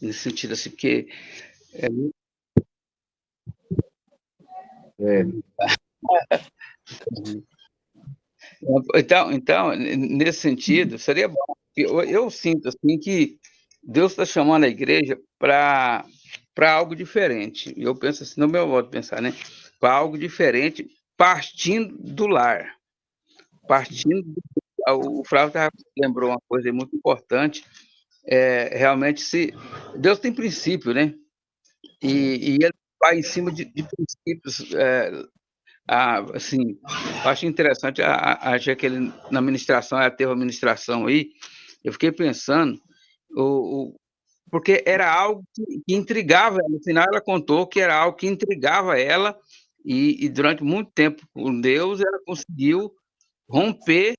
nesse sentido, assim, porque... É. Então, nesse sentido, seria bom. Eu sinto assim que Deus está chamando a igreja para algo diferente. Eu penso assim, no meu modo de pensar, né? Para algo diferente, partindo do lar. Partindo o Flávio lembrou uma coisa muito importante. Realmente, se Deus tem princípio, né? E ele vai em cima de princípios. Assim, eu acho interessante a Jaqueline, na ministração, ela teve a ministração aí, eu fiquei pensando, porque era algo que intrigava ela. No final, ela contou que era algo que intrigava ela, e durante muito tempo com Deus, ela conseguiu romper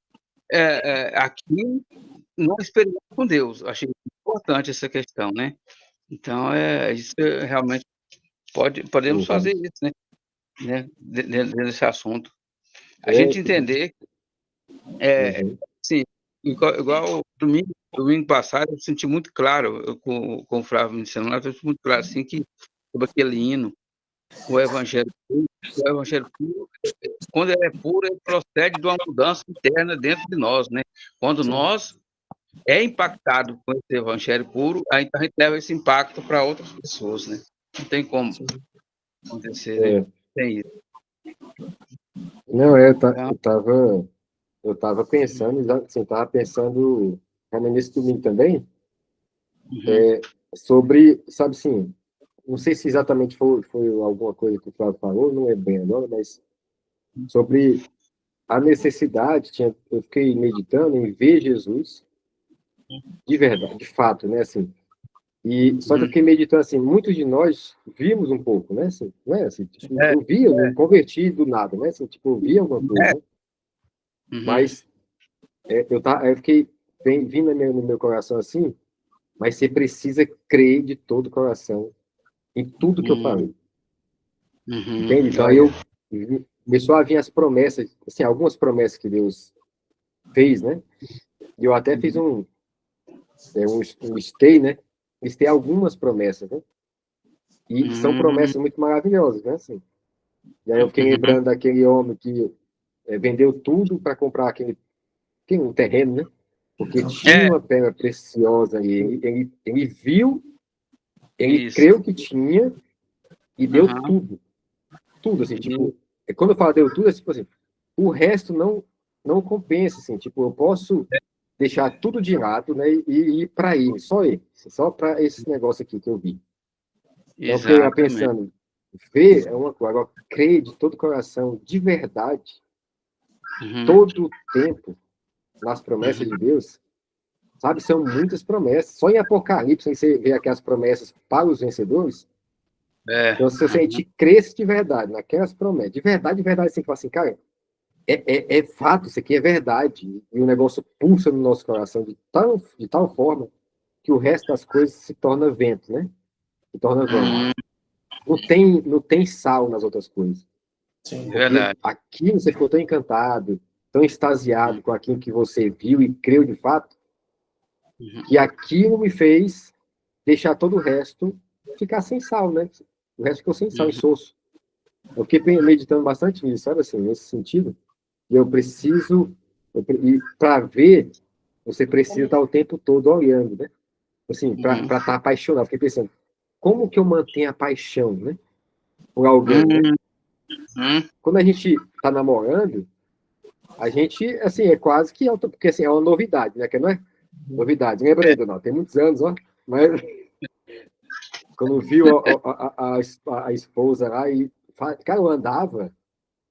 aquilo numa experiência com Deus. Eu achei importante essa questão, né? Então, isso realmente podemos Uhum. fazer isso, dentro desse assunto. A É, gente entender, uhum. sim, igual domingo passado, eu senti muito claro, com o Flávio me ensinando, eu senti muito claro, assim, que sobre aquele hino, o evangelho puro, quando ele é puro, ele procede de uma mudança interna dentro de nós, né? Quando nós impactado com esse evangelho puro, aí então a gente leva esse impacto para outras pessoas, né? Não tem como acontecer, né? É. Tem isso. Não, Então, eu tava pensando, assim, tava pensando realmente nesse domingo também, uhum, sobre, sabe assim, não sei se exatamente foi alguma coisa que o Flávio falou, não é bem agora, mas sobre a necessidade, eu fiquei meditando em ver Jesus de verdade, de fato, né, assim, e só que eu uhum, fiquei meditando assim, muitos de nós vimos um pouco, né, assim, não é assim, tipo, é, eu vi, eu não converti do nada, né, assim, tipo, eu vi alguma coisa, é, né, uhum, mas eu fiquei vindo no meu coração assim, mas você precisa crer de todo o coração em tudo que eu uhum, falei, entende? Então aí olha, começou a vir as promessas, assim, algumas promessas que Deus fez, né? E eu até fiz um stay, né? Listei algumas promessas, né? E são uhum, promessas muito maravilhosas, né? Assim, e aí eu fiquei uhum, lembrando daquele homem que vendeu tudo para comprar um terreno, né? Porque tinha é, uma pedra preciosa e ele viu, ele isso, creu que tinha e deu aham, tudo. Tudo, assim, tipo, quando eu falo deu tudo, é tipo assim, o resto não compensa, assim, tipo, eu posso deixar tudo de lado, né, e ir para ele, só para esse negócio aqui que eu vi. Então eu fiquei lá exatamente, pensando, ver é uma coisa, agora crer de todo o coração, de verdade, uhum, todo o tempo nas promessas de uhum, Deus, sabe, são muitas promessas. Só em Apocalipse, aí você vê aquelas promessas para os vencedores. Então, se a uhum, gente cresce de verdade naquelas promessas, de verdade, assim, que fala assim, cara, é fato, isso aqui é verdade. E o negócio pulsa no nosso coração de tal forma que o resto das coisas se torna vento, né? Se torna vão. uhum, Não tem sal nas outras coisas. Porque verdade, aquilo você ficou tão encantado, tão extasiado uhum, com aquilo que você viu e creu de fato, uhum, que aquilo me fez deixar todo o resto ficar sem sal, né? O resto ficou sem sal, uhum, insosso. Eu fiquei meditando bastante nisso, sabe assim, nesse sentido. E eu preciso, e para ver, você precisa estar o tempo todo olhando, né? Assim, para uhum, estar apaixonado. Fiquei pensando, como que eu mantenho a paixão, né? Por alguém, né? uhum, uhum, Quando a gente está namorando, a gente, assim, é quase que, porque assim, é uma novidade, né? Que não é novidade. Lembra aí, Donald? Tem muitos anos, ó. Mas quando viu a esposa lá e, cara, eu andava,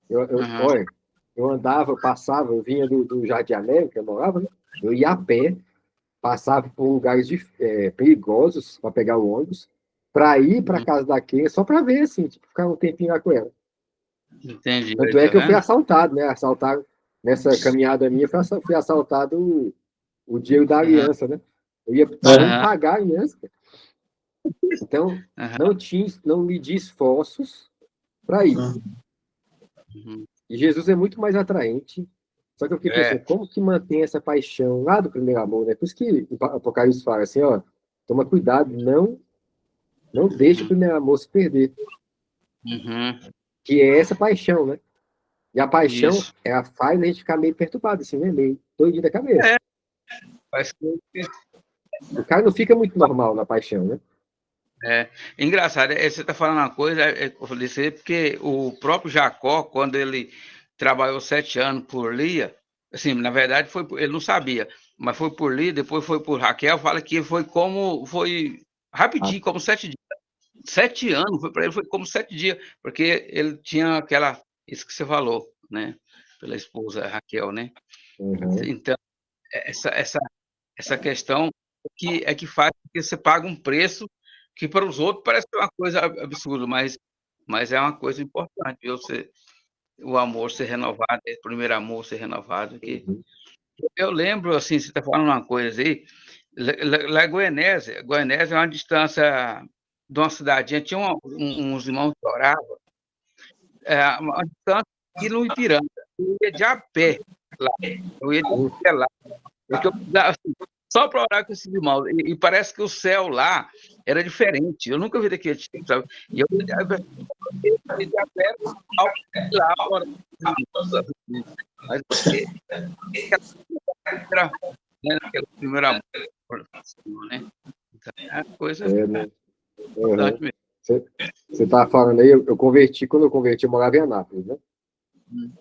uhum, olha, eu andava, passava, eu vinha do Jardim América, eu morava, né? Eu ia a pé, passava por lugares perigosos para pegar o ônibus, para ir para uhum, casa da Keila, só para ver, assim, tipo, ficar um tempinho lá com ela. entendi, Tanto é tá que eu fui vendo? assaltado, né? Assaltado, nessa caminhada minha, fui assaltado o dia da Uhum, aliança, né? Tava indo uhum, pagar a aliança. Então, uhum, não medi esforços para ir. uhum, E Jesus é muito mais atraente. Só que eu fiquei pensando, como que mantém essa paixão lá do primeiro amor, né? Por isso que o Apocalipse fala assim, ó, Toma cuidado, não deixe o primeiro amor se perder. Que é essa paixão, né? E a paixão, Isso. ela faz a gente ficar meio perturbado, assim, né? Meio doidinho da cabeça. Faz que O cara não fica muito normal na paixão, né? engraçado, você está falando uma coisa, eu falei isso aí porque o próprio Jacó, quando ele trabalhou 7 anos por Lia, assim, na verdade ele não sabia, mas foi por Lia, depois foi por Raquel, fala que foi Ah, rapidinho, como 7 dias. 7 anos, para ele foi como 7 dias, porque ele tinha isso que você falou, né? Pela esposa Raquel, né? uhum, Então, essa, essa, essa questão que faz com que você pague um preço que para os outros parece uma coisa absurda, mas é uma coisa importante, viu? O amor ser renovado, o primeiro amor ser renovado. uhum, Eu lembro, assim, você está falando uma coisa aí, lá em Goianésia é uma distância de uma cidadinha, tinha uns irmãos que oravam, uma distância aqui no Ipiranga. Eu ia de a pé lá, eu ia de a pé lá, porque eu precisava, assim, só para orar com esses irmãos. E parece que o céu lá era diferente. Eu nunca vi daquele tipo, sabe? E eu ia de a pé lá orar com esses irmãos. Mas era, né, aquele primeiro amor, né? Então, é uma coisa né? importante Uhum. mesmo. Você estava falando aí, quando eu converti, eu morava em Anápolis, né? Hum.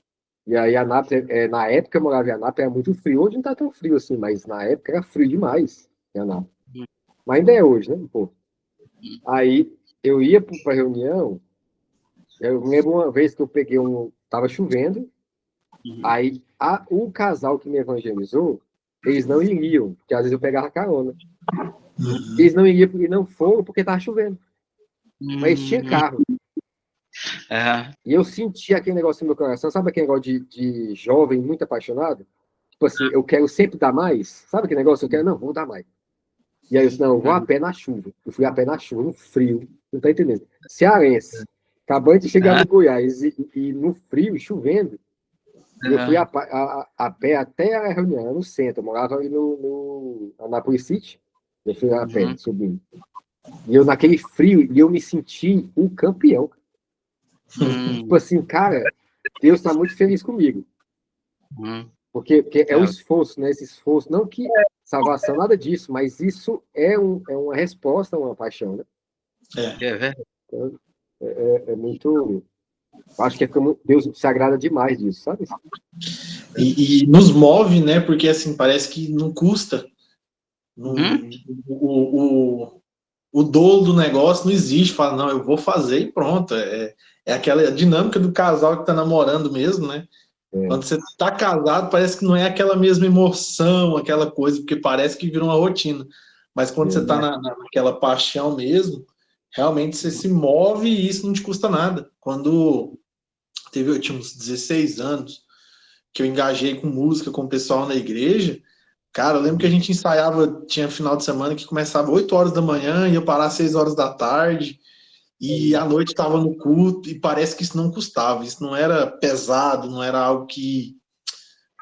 E aí, Anápolis, na época eu morava em Anápolis, era muito frio. Hoje não tá tão frio assim, mas na época era frio demais em Anápolis. Mas ainda é hoje, né? Pô. Aí eu ia para reunião, eu lembro uma vez que eu peguei tava chovendo, aí o casal que me evangelizou, eles não iriam, porque às vezes eu pegava carona. Eles não iriam porque não foram porque tava chovendo. Mas tinha Hum, carro. é, E eu senti aquele negócio no meu coração, sabe aquele negócio de jovem muito apaixonado? Tipo assim, eu quero sempre dar mais. Sabe aquele negócio? Eu quero, não, vou dar mais. E aí eu disse, não, eu vou a pé na chuva. Eu fui a pé na chuva, no frio. Não tá entendendo? Cearense. Acabando de chegar no Goiás e no frio, chovendo. E eu fui a pé até a reunião, no centro. Eu morava ali no Anápolis City. Eu fui a pé, uhum, subindo. E eu naquele frio, e eu me senti um campeão. Tipo hum, assim, cara, Deus está muito feliz comigo. uhum. Porque é o É, esforço, né? Esse esforço, não que salvação, nada disso, mas isso é uma resposta a uma paixão, né? É. é verdade. Então, é muito. Acho que Deus se agrada demais disso, sabe? E nos move, né? Porque assim, parece que não custa. Uhum, O dolo do negócio não existe. Fala, não, eu vou fazer e pronto. É aquela dinâmica do casal que tá namorando mesmo, né? É, Quando você tá casado, parece que não é aquela mesma emoção, aquela coisa, porque parece que virou uma rotina. Mas quando você tá é, naquela paixão mesmo, realmente você se move e isso não te custa nada. Eu tinha uns 16 anos, que eu engajei com música com o pessoal na igreja, cara, eu lembro que a gente ensaiava, tinha final de semana que começava 8 horas da manhã, ia parar às 6 horas da tarde, e à noite estava no culto, e parece que isso não custava, isso não era pesado, não era algo que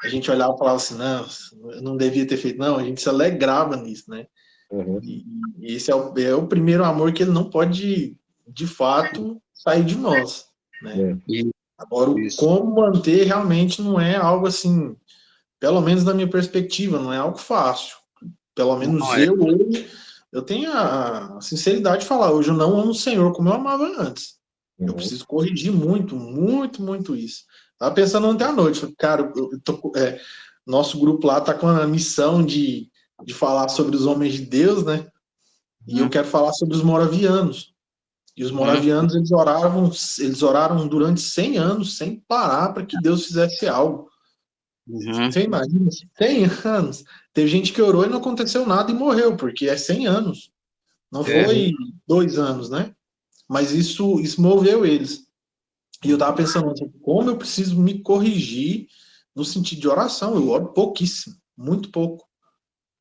a gente olhava e falava assim, não, eu não devia ter feito, não, a gente se alegrava nisso, né? uhum, E esse é o primeiro amor que ele não pode, de fato, sair de nós, né? é, Agora, o isso. como manter realmente não é algo assim, pelo menos na minha perspectiva, não é algo fácil. Pelo menos Não é. eu hoje, eu tenho a sinceridade de falar, hoje eu não amo o Senhor como eu amava antes. Eu uhum, preciso corrigir muito, muito, muito isso. Tava pensando ontem à noite, cara, nosso grupo lá tá com a missão de falar sobre os homens de Deus, né? E eu Uhum, quero falar sobre os moravianos. E os uhum, moravianos, eles oraram durante 100 anos sem parar para que Deus fizesse algo. uhum, Você imagina? 100 anos. Teve gente que orou e não aconteceu nada e morreu, porque é 100 anos. Não é, uhum, foi 2 anos, né? Mas isso moveu eles. E eu tava pensando, assim, como eu preciso me corrigir no sentido de oração. Eu oro pouquíssimo, muito pouco.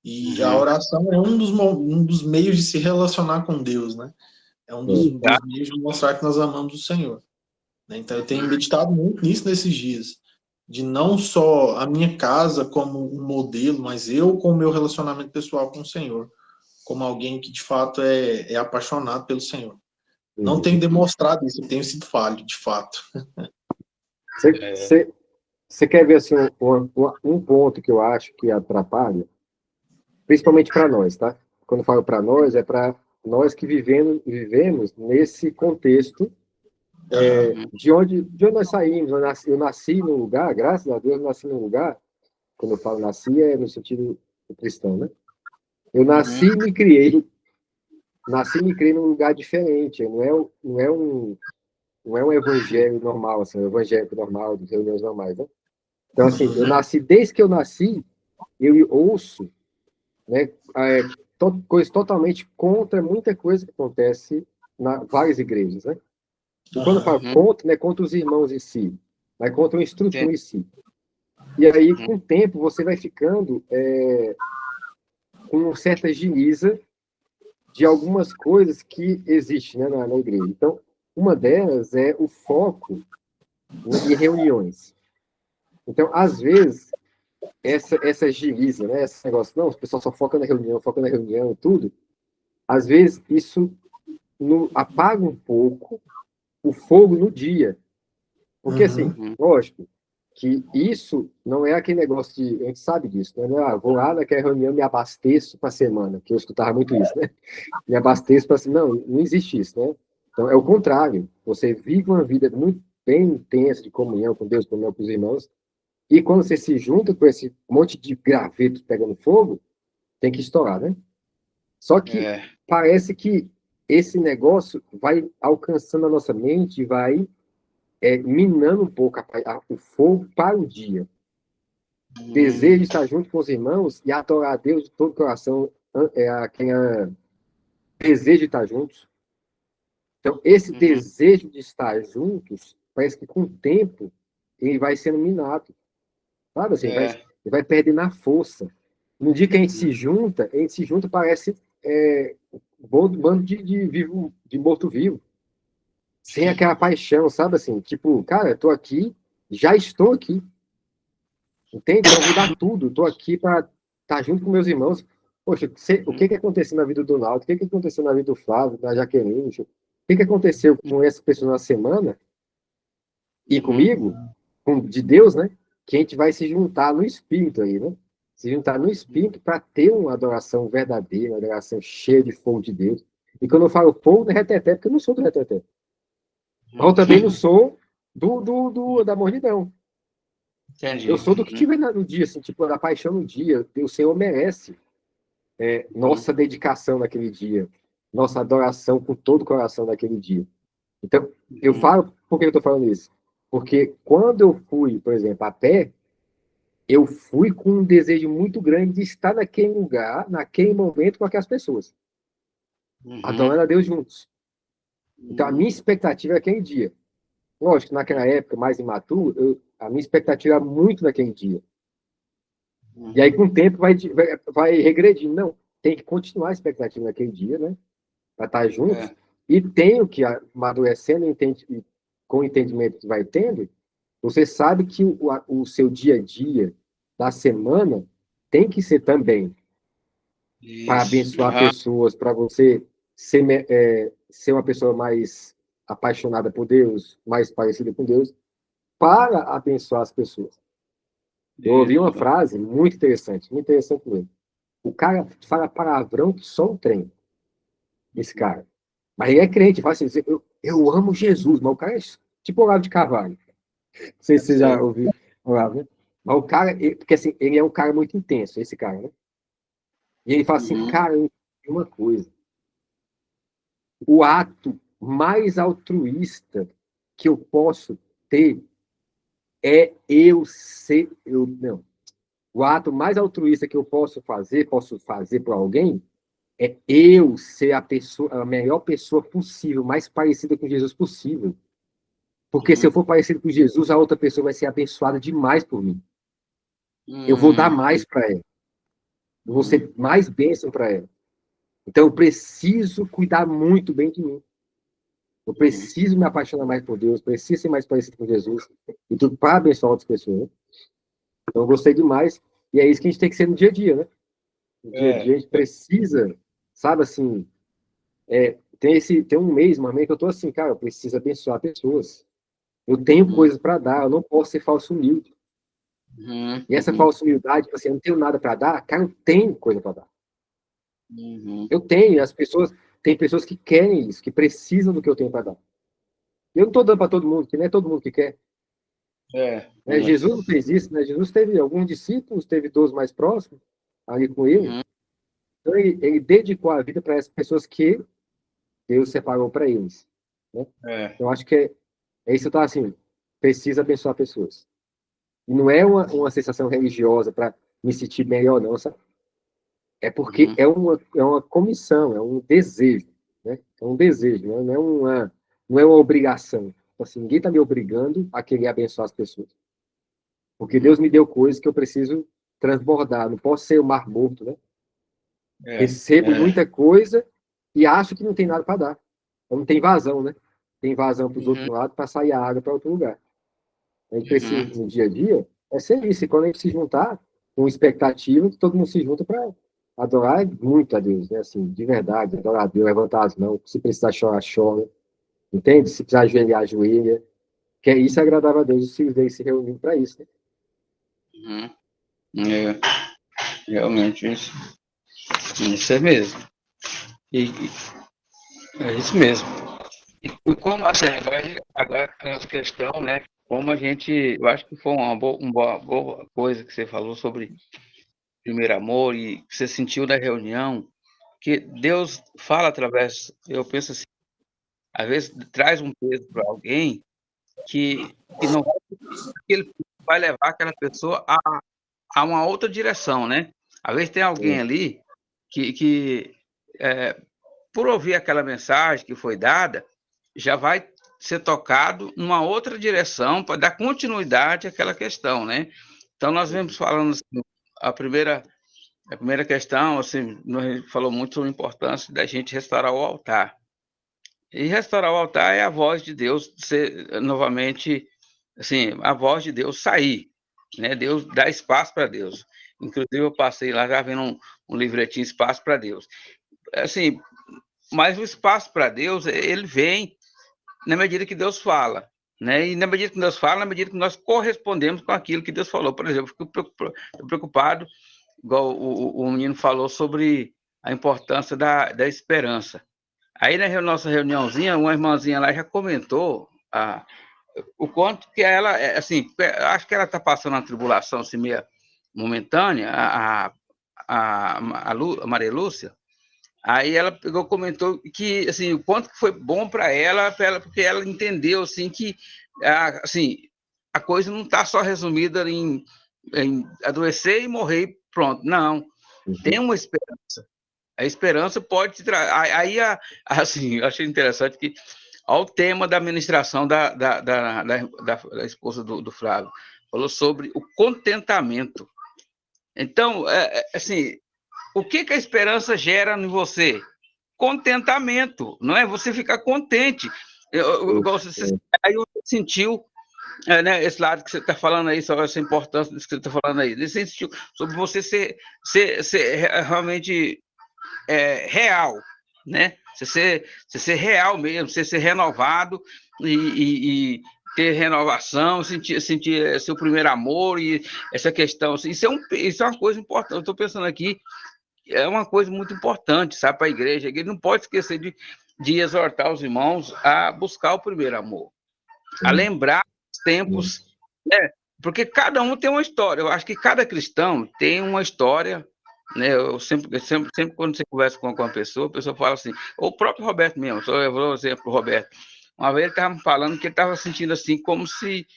E a uhum. oração é um dos meios de se relacionar com Deus, né? É um dos, é, dos meios de mostrar que nós amamos o Senhor. Né? Então eu tenho meditado muito nisso nesses dias, de não só a minha casa como um modelo, mas eu com o meu relacionamento pessoal com o Senhor. como alguém que de fato é apaixonado pelo Senhor. Não tenho demonstrado isso, eu tenho sido falho, de fato. Você quer ver assim, um ponto que eu acho que atrapalha, principalmente para nós, tá? Quando eu falo para nós, é para nós que vivemos nesse contexto de onde nós saímos. Eu nasci num lugar, graças a Deus, eu nasci num lugar, quando eu falo nasci, é no sentido cristão, né? Eu nasci e me criei num lugar diferente. Não é um evangelho normal, assim, um evangélico normal, de reuniões normais, né? Então, assim, desde que eu nasci, eu ouço, né, coisas totalmente contra muita coisa que acontece em várias igrejas, né? E quando eu falo contra, não é contra os irmãos em si, mas contra uma estrutura em si. E aí, com o tempo, você vai ficando com certa giliza de algumas coisas que existem, né, na igreja. Então, uma delas é o foco em reuniões. Então, às vezes, essa giliza, né, esse negócio, não, o pessoal só foca na reunião e tudo, às vezes isso apaga um pouco o fogo no dia. Porque, assim, lógico, que isso não é aquele negócio de... A gente sabe disso, né? Vou lá naquela reunião e me abasteço para a semana, que eu escutava muito isso, né? Me abasteço para a semana. Não existe isso, né? Então, é o contrário. Você vive uma vida muito bem intensa de comunhão com Deus, comunhão com os irmãos, e quando você se junta com esse monte de graveto pegando fogo, tem que estourar, né? Só que parece que esse negócio vai alcançando a nossa mente e vai minando um pouco o fogo para o dia. Desejo de estar junto com os irmãos e adorar a Deus de todo o coração, desejo de estar juntos. Então, esse desejo de estar juntos, parece que com o tempo, ele vai sendo minado. Sabe assim, ele vai perdendo a força. No dia que a gente se junta, parece um bando de morto-vivo. Sem aquela paixão, sabe assim? Tipo, cara, eu tô aqui, já estou aqui. Entende? Então, eu vou dar tudo. Estou aqui para estar junto com meus irmãos. Poxa, o que aconteceu na vida do Naldo? O que aconteceu na vida do Flávio, da Jaqueline? O que aconteceu com essa pessoa na semana? E comigo, de Deus, né? Que a gente vai se juntar no Espírito aí, né? Se juntar no Espírito para ter uma adoração verdadeira, uma adoração cheia de fogo de Deus. E quando eu falo fogo, não é reteté, porque eu não sou do reteté. Mas eu também não sou da mornidão. Entendi. Eu sou do que tiver no dia, assim, tipo, da paixão no dia. O Senhor merece nossa dedicação naquele dia, nossa adoração com todo o coração naquele dia. Então, eu falo, por que eu estou falando isso? Porque quando eu fui, por exemplo, a pé, eu fui com um desejo muito grande de estar naquele lugar, naquele momento, com aquelas pessoas. Adorando a Deus juntos. Então, a minha expectativa é aquele dia. Lógico, naquela época, mais imaturo, a minha expectativa era muito naquele dia. E aí, com o tempo, vai regredindo. Não, tem que continuar a expectativa naquele dia, né? Para estar juntos. E tenho que, amadurecendo, com o entendimento que vai tendo, você sabe que o seu dia a dia da semana tem que ser também para abençoar pessoas, para você ser uma pessoa mais apaixonada por Deus, mais parecida com Deus, para abençoar as pessoas. Eu ouvi uma frase muito interessante mesmo. O cara fala palavrão que só o trem. Esse cara. Mas ele é crente, fala assim, eu amo Jesus, mas o cara é tipo Olavo de Carvalho. Não sei se você já ouviu Olavo, né? Mas o cara, porque assim, ele é um cara muito intenso, esse cara, né? E ele fala assim, cara, uma coisa. O ato mais altruísta que eu posso ter é o ato mais altruísta que eu posso fazer para alguém, é eu ser a melhor pessoa possível, mais parecida com Jesus possível. Porque se eu for parecido com Jesus, a outra pessoa vai ser abençoada demais por mim. Eu vou dar mais para ela. Eu vou ser mais bênção para ela. Então, eu preciso cuidar muito bem de mim. Eu preciso me apaixonar mais por Deus, preciso ser mais parecido com Jesus. E tudo para abençoar outras pessoas. Né? Então, eu gostei demais. E é isso que a gente tem que ser no dia a dia, né? No dia a dia, a gente precisa sabe assim, tem um mês, uma mês que eu tô assim, cara, eu preciso abençoar pessoas. Eu tenho coisas para dar, eu não posso ser falso humilde. E essa falsa humildade, assim, eu não tenho nada para dar, cara, eu tenho coisa para dar. Eu tenho, tem pessoas que querem isso, que precisam do que eu tenho para dar. Eu não estou dando para todo mundo, que não é todo mundo que quer. Jesus não fez isso, né? Jesus teve alguns discípulos, teve 12 mais próximos, ali com ele. Então, ele dedicou a vida para essas pessoas que Deus separou para eles. Né? Eu acho que é isso que eu tava assim, precisa abençoar pessoas. E não é uma sensação religiosa para me sentir melhor, não, sabe? É porque é uma comissão, é um desejo, né? É um desejo, né? Não é uma obrigação. Assim, ninguém está me obrigando a querer abençoar as pessoas. Porque Deus me deu coisas que eu preciso transbordar. Não posso ser o mar morto, né? Recebo muita coisa e acho que não tem nada para dar. Então não tem vazão, né? Tem vazão para os outros lados para sair a água para outro lugar. A gente precisa, no dia a dia, é ser isso. E quando a gente se juntar com expectativa, todo mundo se junta para adorar muito a Deus, né? Assim, de verdade, adorar a Deus, levantar as mãos. Se precisar chorar, chora. Entende? Se precisar ajoelhar, ajoelha. Que é isso agradável a Deus, os filhos dele se reunindo para isso, né? Realmente isso. Isso é mesmo. É isso mesmo. E como assim, agora a nossa questão, né? Como a gente, eu acho que foi uma boa coisa que você falou sobre primeiro amor e que você sentiu na reunião, que Deus fala através, eu penso assim, às vezes traz um peso para alguém que não que ele vai levar aquela pessoa a uma outra direção, né? Às vezes tem alguém ali que por ouvir aquela mensagem que foi dada, já vai ser tocado numa outra direção para dar continuidade àquela questão, né? Então, nós vemos falando assim, a primeira questão, assim, nós falou muito sobre a importância da gente restaurar o altar. E restaurar o altar é a voz de Deus ser novamente, assim, a voz de Deus sair, né? Deus dá espaço para Deus. Inclusive, eu passei lá já vendo um livretinho Espaço para Deus. Assim, mas o espaço para Deus, ele vem na medida que Deus fala, né? E na medida que Deus fala, na medida que nós correspondemos com aquilo que Deus falou. Por exemplo, fico preocupado, igual o menino falou sobre a importância da esperança. Aí na nossa reuniãozinha, uma irmãzinha lá já comentou o quanto que ela, assim, acho que ela está passando uma tribulação assim, meio momentânea, a Maria Lúcia. Aí ela pegou, comentou que assim o quanto que foi bom para ela, porque ela entendeu assim que assim a coisa não está só resumida em adoecer e morrer, pronto. Não, tem uma esperança. A esperança pode te trazer. Aí assim, eu achei interessante que ao tema da ministração da esposa do Flávio falou sobre o contentamento. Então, assim, o que a esperança gera em você? Contentamento, não é? Você ficar contente. Aí você sentiu, né, esse lado que você está falando aí, sobre essa importância disso que você está falando aí. Você sentiu sobre você ser realmente real, né? Você ser real mesmo, você ser renovado e ter renovação, sentir seu primeiro amor e essa questão. Isso é uma coisa importante. Eu estou pensando aqui, é uma coisa muito importante, sabe, para a igreja. Ele não pode esquecer de exortar os irmãos a buscar o primeiro amor, a lembrar os tempos, né? Porque cada um tem uma história. Eu acho que cada cristão tem uma história, né? Eu sempre quando você conversa com uma pessoa, a pessoa fala assim, o próprio Roberto mesmo, eu vou dar um exemplo, o Roberto. Uma vez ele estava falando que ele estava sentindo assim, como se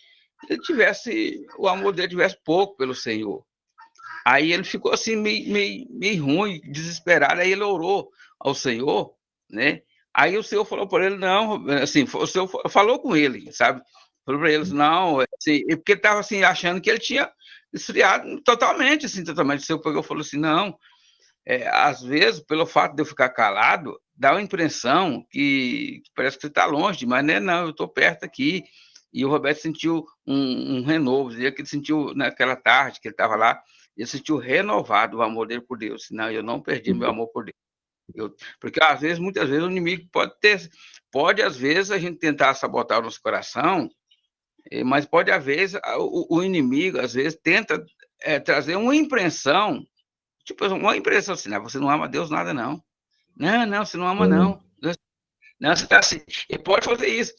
o amor dele tivesse pouco pelo Senhor. Aí ele ficou assim, meio ruim, desesperado. Aí ele orou ao Senhor, né? Aí o Senhor falou para ele, não, assim, o Senhor falou com ele, sabe? Falou para ele, não, assim, porque ele estava assim, achando que ele tinha esfriado totalmente, assim, totalmente. O Senhor pegou e falou assim, não, às vezes, pelo fato de eu ficar calado, dá uma impressão que parece que você está longe, mas não, eu estou perto aqui. E o Roberto sentiu um renovo, dizia que ele sentiu naquela tarde que ele estava lá, ele sentiu renovado o amor dele por Deus. Não, eu não perdi meu amor por Deus. Porque, muitas vezes, o inimigo pode, às vezes, a gente tentar sabotar o nosso coração, mas pode, às vezes, o inimigo, às vezes, tenta trazer uma impressão, tipo, uma impressão assim, não, você não ama Deus nada, não. Não, você não ama, não. Não, você está assim. Ele pode fazer isso.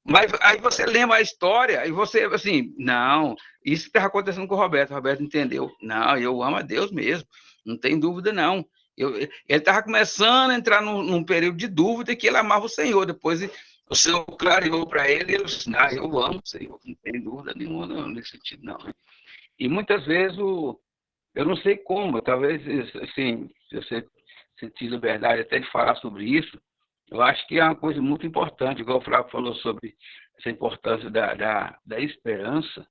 Mas aí você lembra a história e você, assim, não, isso estava acontecendo com o Roberto entendeu. Não, eu amo a Deus mesmo, não tem dúvida, não. Ele estava começando a entrar num período de dúvida que ele amava o Senhor. Depois o Senhor clareou para ele e ele disse, não, eu amo o Senhor, não tem dúvida nenhuma não, nesse sentido, não. E muitas vezes, eu não sei como, talvez, assim, se você sentir liberdade até de falar sobre isso, eu acho que é uma coisa muito importante, igual o Flávio falou sobre essa importância da esperança,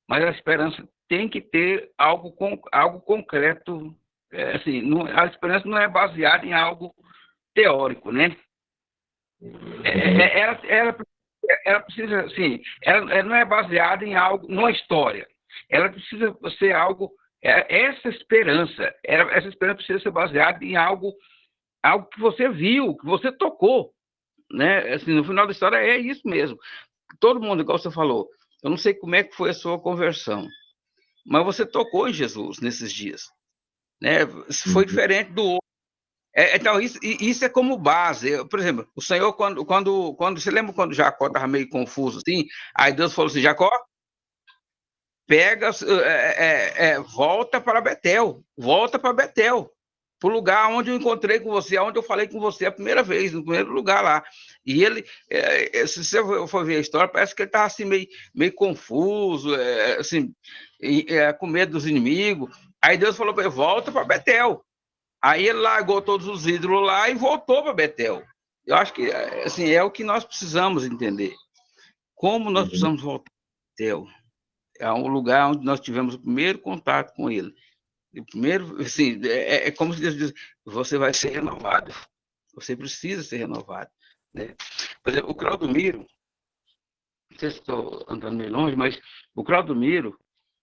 mas a esperança tem que ter algo concreto. Assim, a esperança não é baseada em algo teórico, né? Ela precisa, assim, ela não é baseada em algo, numa história. Ela precisa ser algo, essa esperança precisa ser baseada em algo que você viu, que você tocou, né? Assim, no final da história é isso mesmo. Todo mundo, igual você falou, eu não sei como é que foi a sua conversão, mas você tocou em Jesus nesses dias, né? Foi diferente do outro. Então, isso é como base. Por exemplo, o Senhor, quando você lembra quando Jacó estava meio confuso, assim, aí Deus falou assim, Jacó, volta para Betel, para o lugar onde eu encontrei com você, onde eu falei com você a primeira vez, no primeiro lugar lá. E ele, se você for ver a história, parece que ele estava assim, meio confuso, assim, com medo dos inimigos. Aí Deus falou para ele, volta para Betel. Aí ele largou todos os ídolos lá e voltou para Betel. Eu acho que assim, é o que nós precisamos entender. Como nós precisamos voltar para Betel. É um lugar onde nós tivemos o primeiro contato com ele. Primeiro, assim, como se Deus diz, você vai ser renovado. Você precisa ser renovado. Né? Por exemplo, o Claudomiro, não sei se estou andando meio longe, mas o Claudomiro,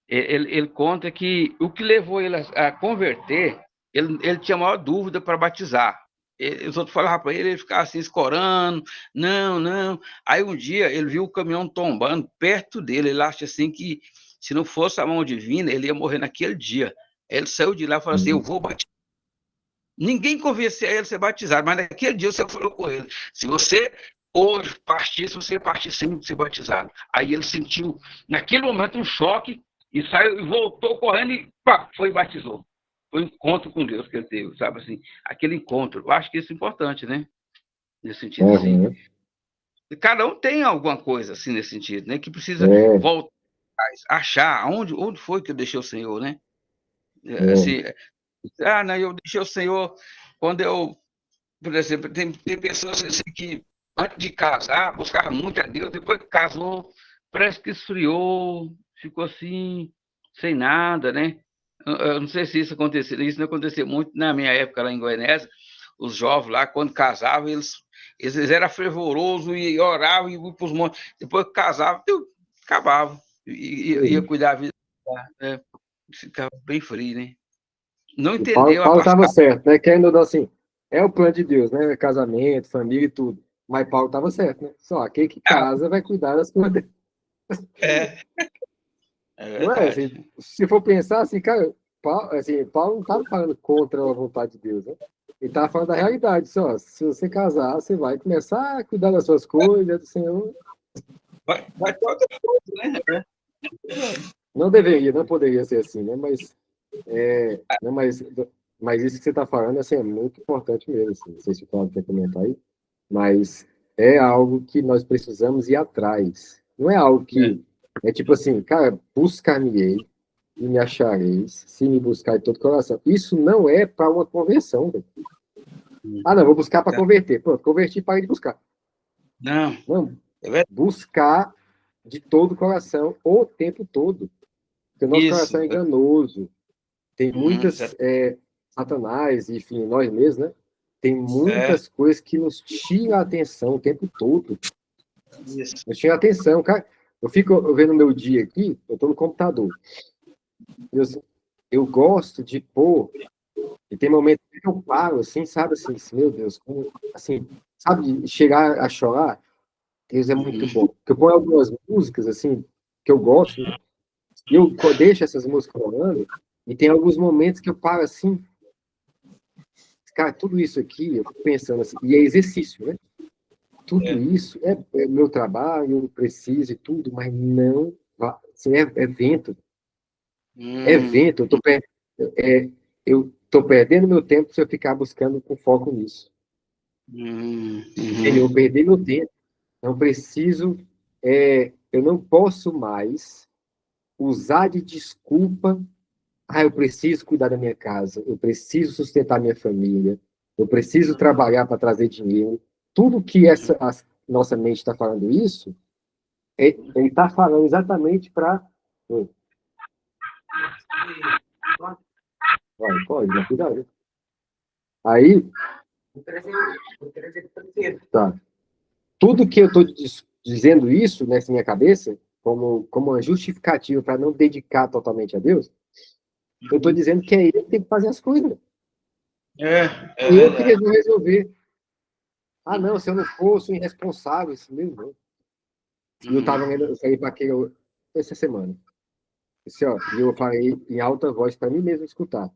ele conta que o que levou ele a converter, ele tinha maior dúvida para batizar. Os outros falavam para ele ficava assim, escorando, não. Aí um dia ele viu o caminhão tombando perto dele, ele acha assim que se não fosse a mão divina, ele ia morrer naquele dia. Ele saiu de lá e falou assim, eu vou batizar. Ninguém convencia ele a ser batizado, mas naquele dia você falou com ele, se você hoje partir, se você partir sem ser batizado. Aí ele sentiu, naquele momento, um choque, e saiu, e voltou correndo e pá, foi e batizou. Foi um encontro com Deus que ele teve, sabe assim? Aquele encontro. Eu acho que isso é importante, né? Nesse sentido, assim. E cada um tem alguma coisa, assim, nesse sentido, né? Que precisa voltar, achar onde foi que eu deixei o Senhor, né? Assim, não, eu deixei o Senhor quando eu, por exemplo, tem pessoas assim que antes de casar buscavam muito a Deus, depois que casou, parece que esfriou, ficou assim, sem nada, né? Eu não sei se isso aconteceu, isso não aconteceu muito na minha época lá em Goiânia. Os jovens lá, quando casavam, eles eram fervorosos e oravam e iam para os montes. Depois que casavam, acabavam. Ia cuidar da vida, né? Ficava bem frio, né? Não entendeu Paulo estava certo, né? Querendo assim, é o plano de Deus, né? Casamento, família e tudo. Mas Paulo estava certo, né? Só aquele que casa vai cuidar das coisas dele. Não é? Assim, se for pensar assim, cara, Paulo não estava falando contra a vontade de Deus, né? Ele estava falando da realidade. Só, se você casar, você vai começar a cuidar das suas coisas, do Senhor. Vai ter outra coisa, né? Não poderia ser assim, né? Mas isso que você está falando assim, é muito importante mesmo. Assim. Não sei se o Flávio quer comentar aí, mas é algo que nós precisamos ir atrás. Não é algo que é tipo assim, cara, buscar-me-ei e me achareis, se me buscar de todo o coração. Isso não é para uma conversão. Véio. Não, vou buscar para converter. Pronto, converti, parei de buscar. Não. Buscar de todo o coração o tempo todo. Porque o nosso coração é enganoso. Tem muitas, Satanás, enfim, nós mesmos, né? Tem muitas coisas que nos tiram a atenção o tempo todo. Nos tiram a atenção, cara. Eu fico vendo o meu dia aqui, eu estou no computador. Eu gosto de pôr E tem momentos que eu paro, assim, sabe, assim, meu Deus, como, assim, sabe, chegar a chorar, Deus é muito bom. Porque eu ponho algumas músicas, assim, que eu gosto, né? E eu deixo essas músicas rolando, e tem alguns momentos que eu paro, assim, cara, tudo isso aqui, eu fico pensando assim, e é exercício, né? Tudo isso é meu trabalho, eu preciso e tudo, mas não, assim, é vento. É vento, eu tô perdendo meu tempo se eu ficar buscando com foco nisso. Entendeu? Eu perdi meu tempo. Não preciso, eu não posso mais usar de desculpa. Eu preciso cuidar da minha casa, eu preciso sustentar minha família, eu preciso trabalhar para trazer dinheiro. Tudo que a nossa mente está falando isso, ele está falando exatamente para. Pode, mas cuidado. Aí, tá. Tudo que eu estou dizendo isso nessa minha cabeça, como uma justificativa para não dedicar totalmente a Deus, eu estou dizendo que é ele que tem que fazer as coisas. E eu que devo resolver. Não, se eu não fosse irresponsável, isso mesmo não. E eu saí para aquele essa semana. E eu falei em alta voz para mim mesmo escutar.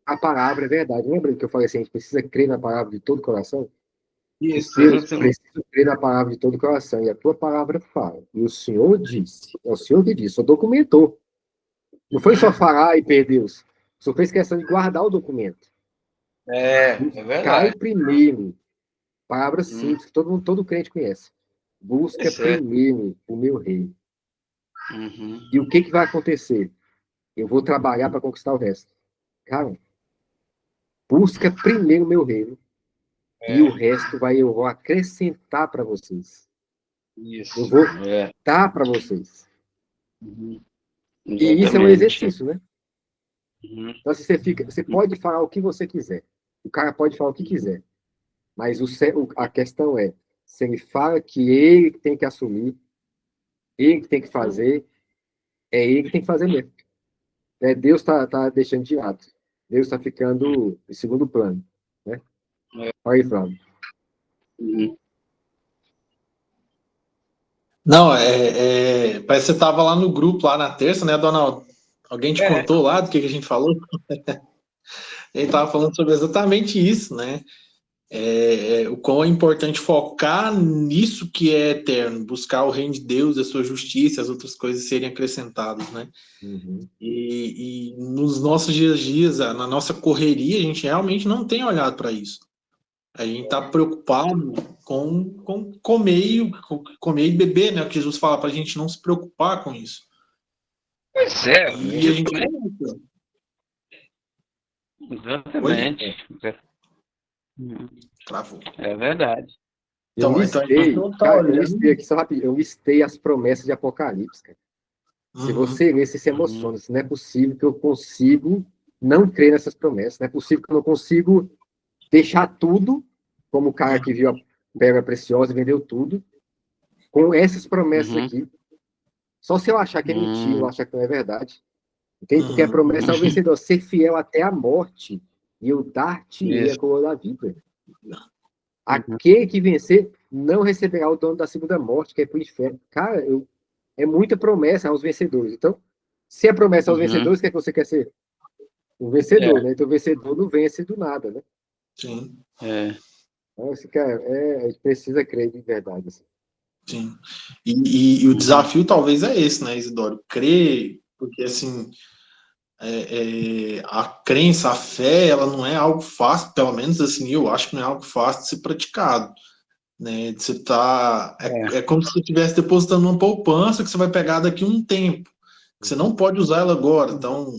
A palavra é verdade. Lembra que eu falei assim, a gente precisa crer na palavra de todo o coração? Isso, Deus, preciso crer na palavra de todo o coração. E a tua palavra fala. E o Senhor disse. É o Senhor que disse. O Senhor documentou. Não foi só falar e perder. O Senhor fez questão de guardar o documento. É verdade. Cai primeiro. Palavra simples, que todo crente conhece. Busca primeiro o meu reino. E o que vai acontecer? Eu vou trabalhar para conquistar o resto. Cara, busca primeiro o meu reino. E o resto eu vou acrescentar para vocês. Isso. Eu vou dar para vocês. E isso é um exercício, né? Então, você pode falar o que você quiser. O cara pode falar o que quiser. Mas a questão é, se ele fala que ele tem que assumir, ele que tem que fazer, é ele que tem que fazer mesmo. Deus está deixando de lado. Deus está ficando em segundo plano. Né? Olha aí, Flávio. Não, parece que você estava lá no grupo, lá na terça, né, Donaldo? Alguém te contou lá do que a gente falou? Ele estava falando sobre exatamente isso, né? O quão é importante focar nisso que é eterno, buscar o reino de Deus, a sua justiça, as outras coisas serem acrescentadas, né? E nos nossos dias, na nossa correria, a gente realmente não tem olhado para isso. A gente está preocupado com comer e beber, né? O que Jesus fala para a gente não se preocupar com isso. Pois é. E a gente... Exatamente. Travou. É verdade. Eu listei aqui, só rapidinho, eu listei as promessas de Apocalipse, cara. Se você ler, você se emociona. Não é possível que eu consigo não crer nessas promessas. Não é possível que eu não consigo deixar tudo, como o cara que viu a pedra preciosa e vendeu tudo, com essas promessas aqui. Só se eu achar que é mentira, eu achar que não é verdade. Entende? Porque a promessa é o vencedor, ser fiel até a morte, e eu dar-te-ei a coroa da vida. Aquele que vencer não receberá o dono da segunda morte, que é para o inferno. Cara, é muita promessa aos vencedores. Então, se a promessa aos vencedores, o que é que você quer ser? Um vencedor, né? Então, o vencedor não vence do nada, né? Sim. Então, cara, a gente precisa crer de verdade. Assim. Sim. E o desafio talvez é esse, né, Isidoro? Crer, porque assim, a crença, a fé, ela não é algo fácil, pelo menos assim, eu acho que não é algo fácil de ser praticado. Né? Você tá. É como se você estivesse depositando uma poupança que você vai pegar daqui a um tempo. Que você não pode usar ela agora. Então,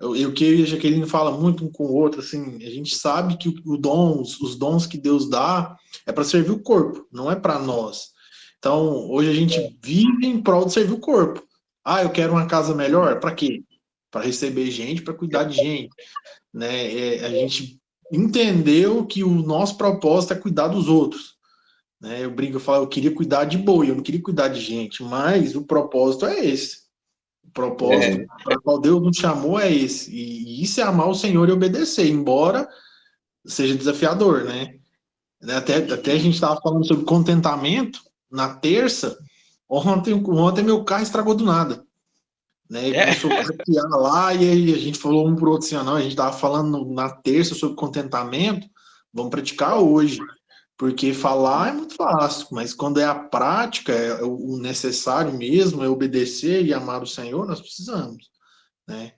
o que eu e a Jaqueline fala muito um com o outro, assim, a gente sabe que os dons que Deus dá é para servir o corpo, não é para nós. Então, hoje a gente vive em prol de servir o corpo. Eu quero uma casa melhor, para quê? Para receber gente, para cuidar de gente. Né? A gente entendeu que o nosso propósito é cuidar dos outros. Né? Eu falo, eu queria cuidar de boi, eu não queria cuidar de gente, mas o propósito é esse. propósito para qual Deus nos chamou é esse. E isso é amar o Senhor e obedecer, embora seja desafiador, né? Até a gente estava falando sobre contentamento na terça. Ontem meu carro estragou do nada. Né? E começou a criar lá, e aí a gente falou um pro outro assim, não, a gente estava falando na terça sobre contentamento, vamos praticar hoje. Porque falar é muito fácil, mas quando é a prática, é o necessário mesmo, é obedecer e amar o Senhor, nós precisamos. Né?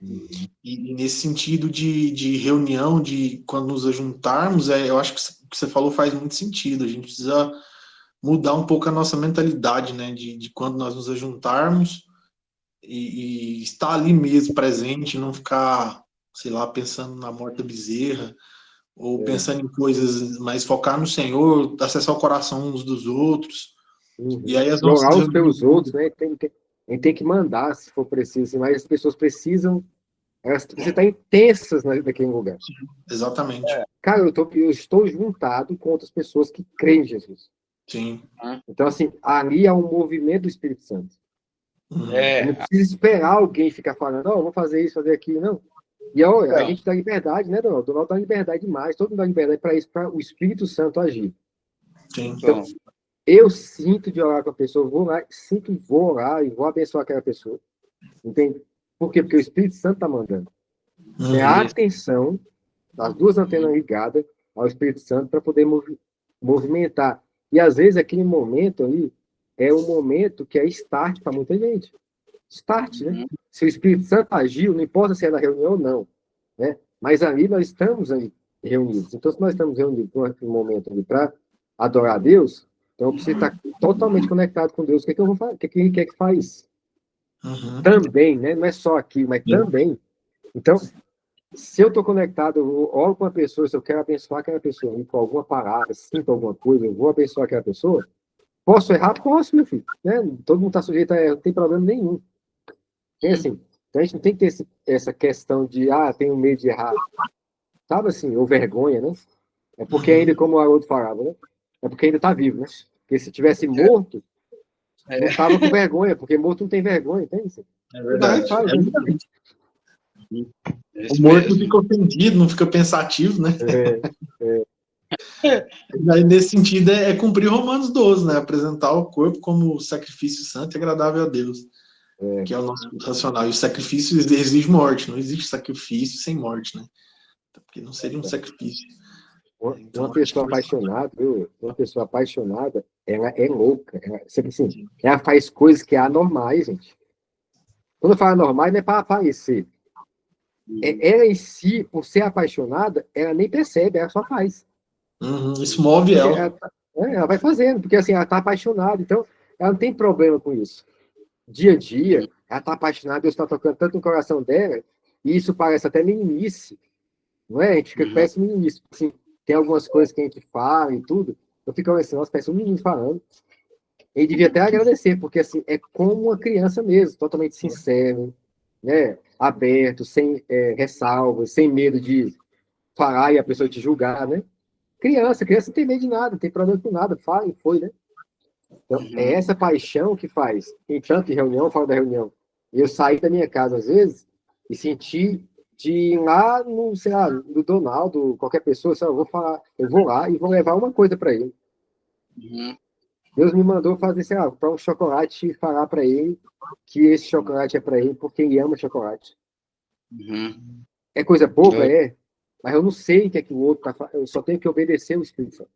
E nesse sentido de reunião, de quando nos juntarmos, eu acho que o que você falou faz muito sentido. A gente precisa mudar um pouco a nossa mentalidade, né? De quando nós nos juntarmos e estar ali mesmo presente, não ficar, sei lá, pensando na morte da bezerra, ou pensando em coisas, mas focar no Senhor, acessar o coração uns dos outros. E aí as nossas orar uns pelos outros, né? A gente tem que mandar, se for preciso, mas as pessoas precisam, elas precisam estar intensas naquele lugar. Sim, exatamente. Cara, eu estou juntado com outras pessoas que creem em Jesus. Sim. Então, assim, ali há um movimento do Espírito Santo. Eu não preciso esperar alguém ficar falando, vou fazer isso, fazer aquilo, não. E a gente dá liberdade, né, Donaldo? Donaldo dá liberdade demais, todo mundo dá liberdade para isso, para o Espírito Santo agir. Sim. Então, eu sinto de orar com a pessoa, vou orar e vou abençoar aquela pessoa. Entende? Por quê? Porque o Espírito Santo está mandando. É a atenção, as duas antenas ligadas ao Espírito Santo para poder movimentar. E às vezes aquele momento ali é um momento que é start para muita gente. Start, né? Se o Espírito Santo agiu, não importa se é na reunião ou não, né? Mas ali nós estamos ali reunidos. Então, se nós estamos reunidos num momento ali para adorar a Deus, então eu preciso estar totalmente conectado com Deus. O que é que eu vou fazer? O que ele quer que faz? Também, né? Não é só aqui, mas também. Então, se eu estou conectado, eu oro com a pessoa, se eu quero abençoar aquela pessoa com alguma parada, sinto alguma coisa, eu vou abençoar aquela pessoa. Posso errar? Posso, meu filho. Né? Todo mundo está sujeito a errar, não tem problema nenhum. É assim, então a gente não tem que ter essa questão de, tenho medo de errar. Sabe assim, ou vergonha, né? É porque ainda, como o Haroldo falava, né? É porque ainda está vivo, né? Porque se tivesse morto, não estava com vergonha, porque morto não tem vergonha, entende? É verdade. O morto não fica ofendido, não fica pensativo, né? Aí, nesse sentido, é cumprir Romanos 12, né? Apresentar o corpo como sacrifício santo e agradável a Deus. Que é o nosso racional. E o sacrifício exige morte, não existe sacrifício sem morte, né? Porque não seria um sacrifício. Uma pessoa apaixonada, viu? Uma pessoa apaixonada, ela é louca. Ela faz coisas que é anormais, gente. Quando eu falo anormais, não é para aparecer. Ela em si, por ser apaixonada, ela nem percebe, ela só faz. Isso move ela. Ela vai fazendo, porque assim, ela está apaixonada, então ela não tem problema com isso. Dia a dia, ela está apaixonada, Deus está tocando tanto no coração dela, e isso parece até meninice, não é? A gente fica, parece meninice. Assim, tem algumas coisas que a gente fala e tudo, eu fico assim, nossa, parece um menino falando. Ele devia até agradecer, porque assim, é como uma criança mesmo, totalmente sincero, né? Aberto, sem ressalvas, sem medo de falar e a pessoa te julgar, né? Criança não tem medo de nada, não tem problema com nada, fala e foi, né? Então, é essa paixão que faz, em tanto em reunião, fora da reunião, eu saí da minha casa, às vezes, e senti de ir lá no, sei lá, no Donaldo, qualquer pessoa, assim, eu vou lá e vou levar uma coisa para ele. Deus me mandou fazer, sei lá, para um chocolate e falar para ele que esse chocolate é para ele porque ele ama chocolate. É coisa boba? Mas eu não sei o que é que o outro está fazendo, eu só tenho que obedecer o Espírito Santo.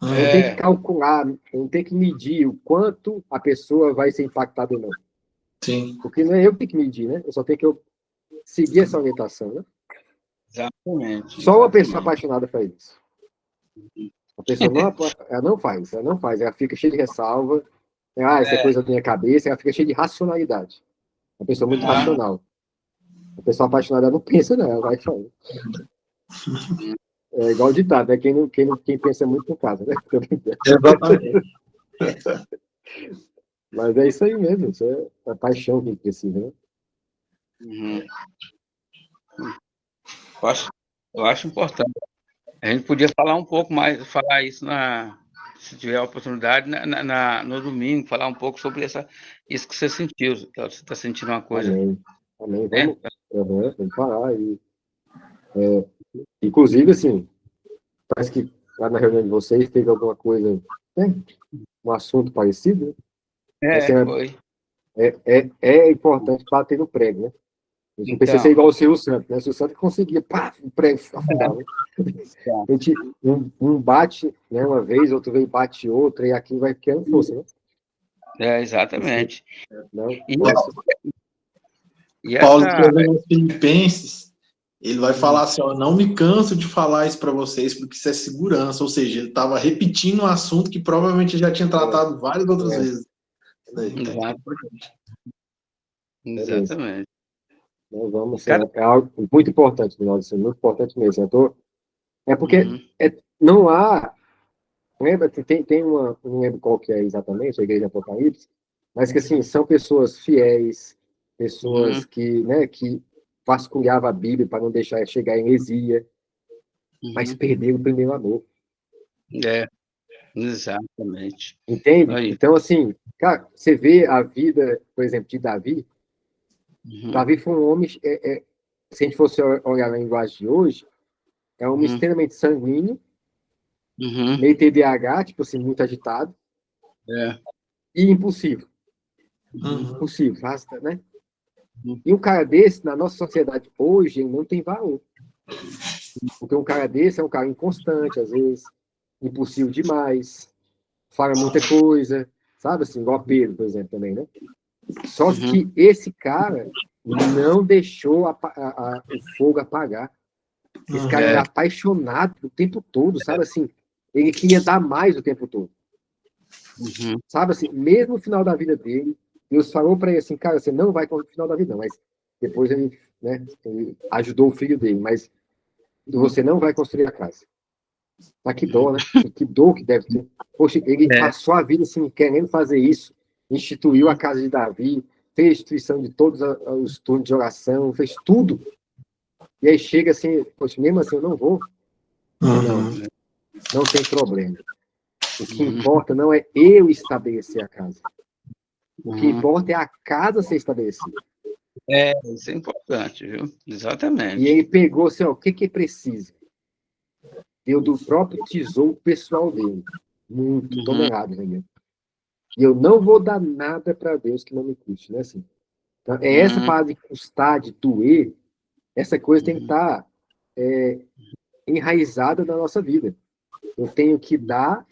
Eu não tenho que calcular, eu não tenho que medir o quanto a pessoa vai ser impactada ou não. Sim. Porque não é eu que tenho que medir, né? Eu só tenho que seguir essa orientação, né? Exatamente. Só uma pessoa apaixonada faz isso. A pessoa não faz, ela fica cheia de ressalva, isso é coisa da minha cabeça, ela fica cheia de racionalidade. Uma pessoa muito racional. A pessoa apaixonada não pensa, não, ela vai falando. É igual o ditado, né? Quem pensa muito no caso, né? Exatamente. Mas é isso aí mesmo, isso é a paixão que precisa, né? Eu acho importante. A gente podia falar um pouco mais, falar isso se tiver a oportunidade, no domingo, falar um pouco sobre isso que você sentiu. Você está sentindo uma coisa. Amém. Amém. Né? Vamos falar. Inclusive, assim, parece que lá na reunião de vocês teve alguma coisa, né? Um assunto parecido, né? Foi. É importante bater no prego, né? A gente não precisa ser igual o Silvio Santos, né? O Silvio Santos conseguia, pá, o prego afundava. Né? A gente, um bate, né, uma vez, outro vem bate outra, e aqui vai criando força, né? Exatamente. Não, Paulo escrevendo aos Filipenses, ele vai falar assim, ó, não me canso de falar isso para vocês, porque isso é segurança, ou seja, ele estava repetindo um assunto que provavelmente já tinha tratado várias outras vezes. Exatamente. Nós vamos, é algo muito importante, muito importante mesmo. É porque não há, lembra, tem não lembro qual que é exatamente, a Igreja Apocalipse, mas que assim, são pessoas fiéis, pessoas que, né, que vasculhavam a Bíblia para não deixar chegar em heresia, mas perderam o primeiro amor. Exatamente. Entende? Aí. Então, assim, cara, você vê a vida, por exemplo, de Davi. Davi foi um homem, se a gente fosse olhar na linguagem de hoje, é um homem extremamente sanguíneo, meio TDAH, tipo assim, muito agitado, e impulsivo. Impulsivo, basta, né? E um cara desse, na nossa sociedade hoje, ele não tem valor. Porque um cara desse é um cara inconstante, às vezes, impulsivo demais, fala muita coisa, sabe assim, igual Pedro, por exemplo, também, né? Só que esse cara não deixou o fogo apagar. Esse cara era apaixonado o tempo todo, sabe assim? Ele queria dar mais o tempo todo. Sabe assim, mesmo no final da vida dele, Deus falou para ele assim, cara, você não vai com o final da vida, não, mas depois ele, né, ele ajudou o filho dele, mas você não vai construir a casa. Mas que dor, né? Que dor que deve ter. Poxa, ele passou a vida assim, querendo fazer isso, instituiu a casa de Davi, fez a instituição de todos os turnos de oração, fez tudo. E aí chega assim, poxa, mesmo assim eu não vou. Não tem problema. O que importa não é eu estabelecer a casa. O que importa é a casa ser estabelecida. Isso é importante, viu? Exatamente. E ele pegou assim, ó, o que precisa? Deu do próprio tesouro pessoal dele. Muito tolerado, né? E eu não vou dar nada para Deus que não me custe, né? Assim. Então, essa parada de custar, de doer, essa coisa tem que estar enraizada na nossa vida. Eu tenho que dar,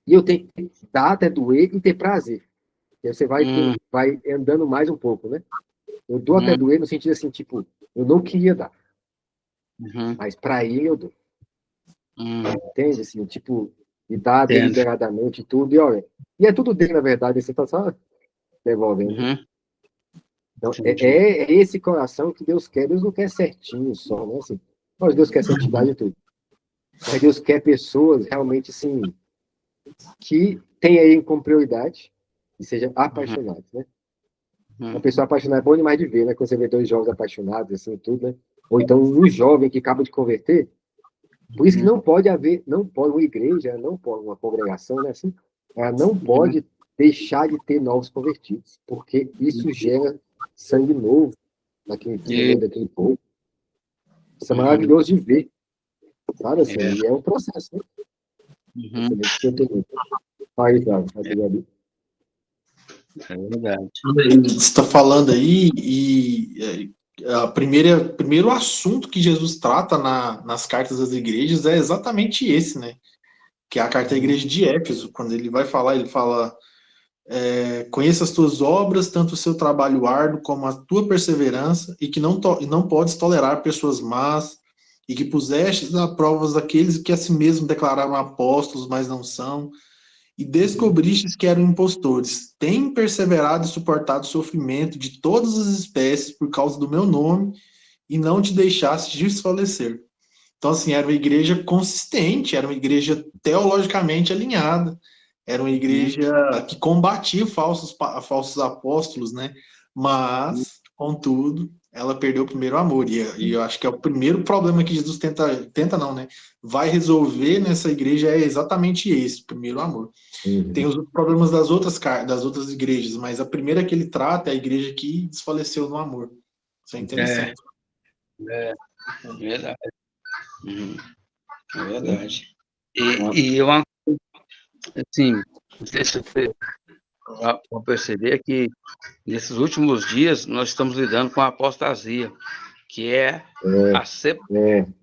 e eu tenho que dar até doer e ter prazer. E aí você vai andando mais um pouco, né? Eu dou até doer no sentido assim, tipo, eu não queria dar. Mas para ele eu dou. Entende? Assim, tipo, e dá deliberadamente tudo, e olha, e é tudo dele, na verdade, você tá só devolvendo. Então, é esse coração que Deus quer. Deus não quer certinho só, né? Assim, mas Deus quer santidade e tudo. Mas Deus quer pessoas realmente, assim, que tenham ele como prioridade e sejam apaixonados, né? Uma pessoa apaixonada é bom demais de ver, né? Quando você vê dois jovens apaixonados, assim, tudo, né? Ou então um jovem que acaba de converter. Por isso que não pode haver, não pode uma igreja, não pode uma congregação, né? Assim, ela não pode deixar de ter novos convertidos, porque isso gera sangue novo daquele povo. Isso é maravilhoso de ver, sabe? Assim, e é um processo, né? Você precisa ter muito. Aí, claro, é verdade. Você está falando aí, e primeiro assunto que Jesus trata nas cartas das igrejas é exatamente esse, né? Que é a carta da igreja de Éfeso. Quando ele vai falar, ele fala: conheça as tuas obras, tanto o seu trabalho árduo como a tua perseverança, e que não podes tolerar pessoas más, e que pusestes a provas daqueles que a si mesmo declararam apóstolos, mas não são, e descobristes que eram impostores. Tem perseverado e suportado o sofrimento de todas as espécies por causa do meu nome, e não te deixaste desfalecer. Então, assim, era uma igreja consistente, era uma igreja teologicamente alinhada, era uma igreja que combatia falsos apóstolos, né? Mas, contudo, ela perdeu o primeiro amor. E eu acho que é o primeiro problema que Jesus tenta não, né? Vai resolver nessa igreja é exatamente esse, o primeiro amor. Tem os problemas das outras igrejas, mas a primeira que ele trata é a igreja que desfaleceu no amor. Isso é interessante. É verdade. É verdade. E eu, assim, não sei se você vai perceber que nesses últimos dias nós estamos lidando com a apostasia, que é a separação.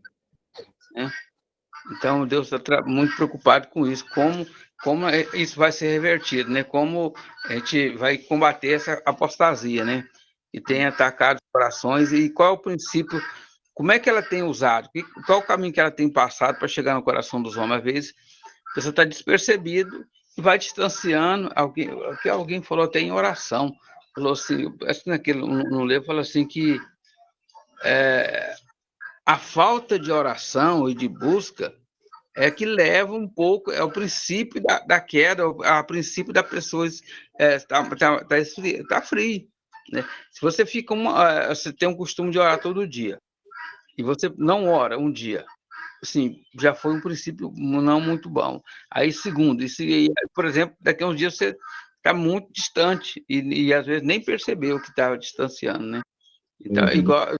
Né? Então, Deus está muito preocupado com isso, como isso vai ser revertido, né? Como a gente vai combater essa apostasia, né? Que tem atacado os corações e qual é o princípio, como é que ela tem usado, qual é o caminho que ela tem passado para chegar no coração dos homens. Às vezes, você está despercebido e vai distanciando. Alguém falou até em oração, falou assim, acho que no livro falou assim que a falta de oração e de busca é que leva um pouco, é o princípio da queda, é o princípio da pessoa tá frio. Né? Se você você tem um costume de orar todo dia, e você não ora um dia, assim, já foi um princípio não muito bom. Aí, segundo, por exemplo, daqui a uns dias você está muito distante, e às vezes nem percebeu que estava distanciando, né? Então, igual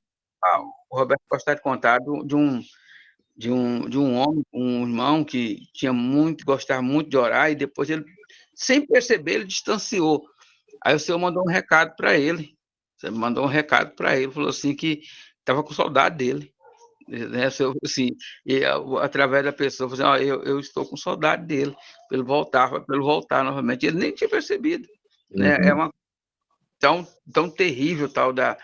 o Roberto gostaria de contar de um homem, um irmão que gostava muito de orar, e depois ele, sem perceber, ele distanciou. Aí o senhor mandou um recado para ele. Você mandou um recado para ele, falou assim que estava com saudade dele. Né? Assim, e através da pessoa, falou assim, eu estou com saudade dele, para ele voltar novamente. Ele nem tinha percebido. Né? É uma tão terrível tal da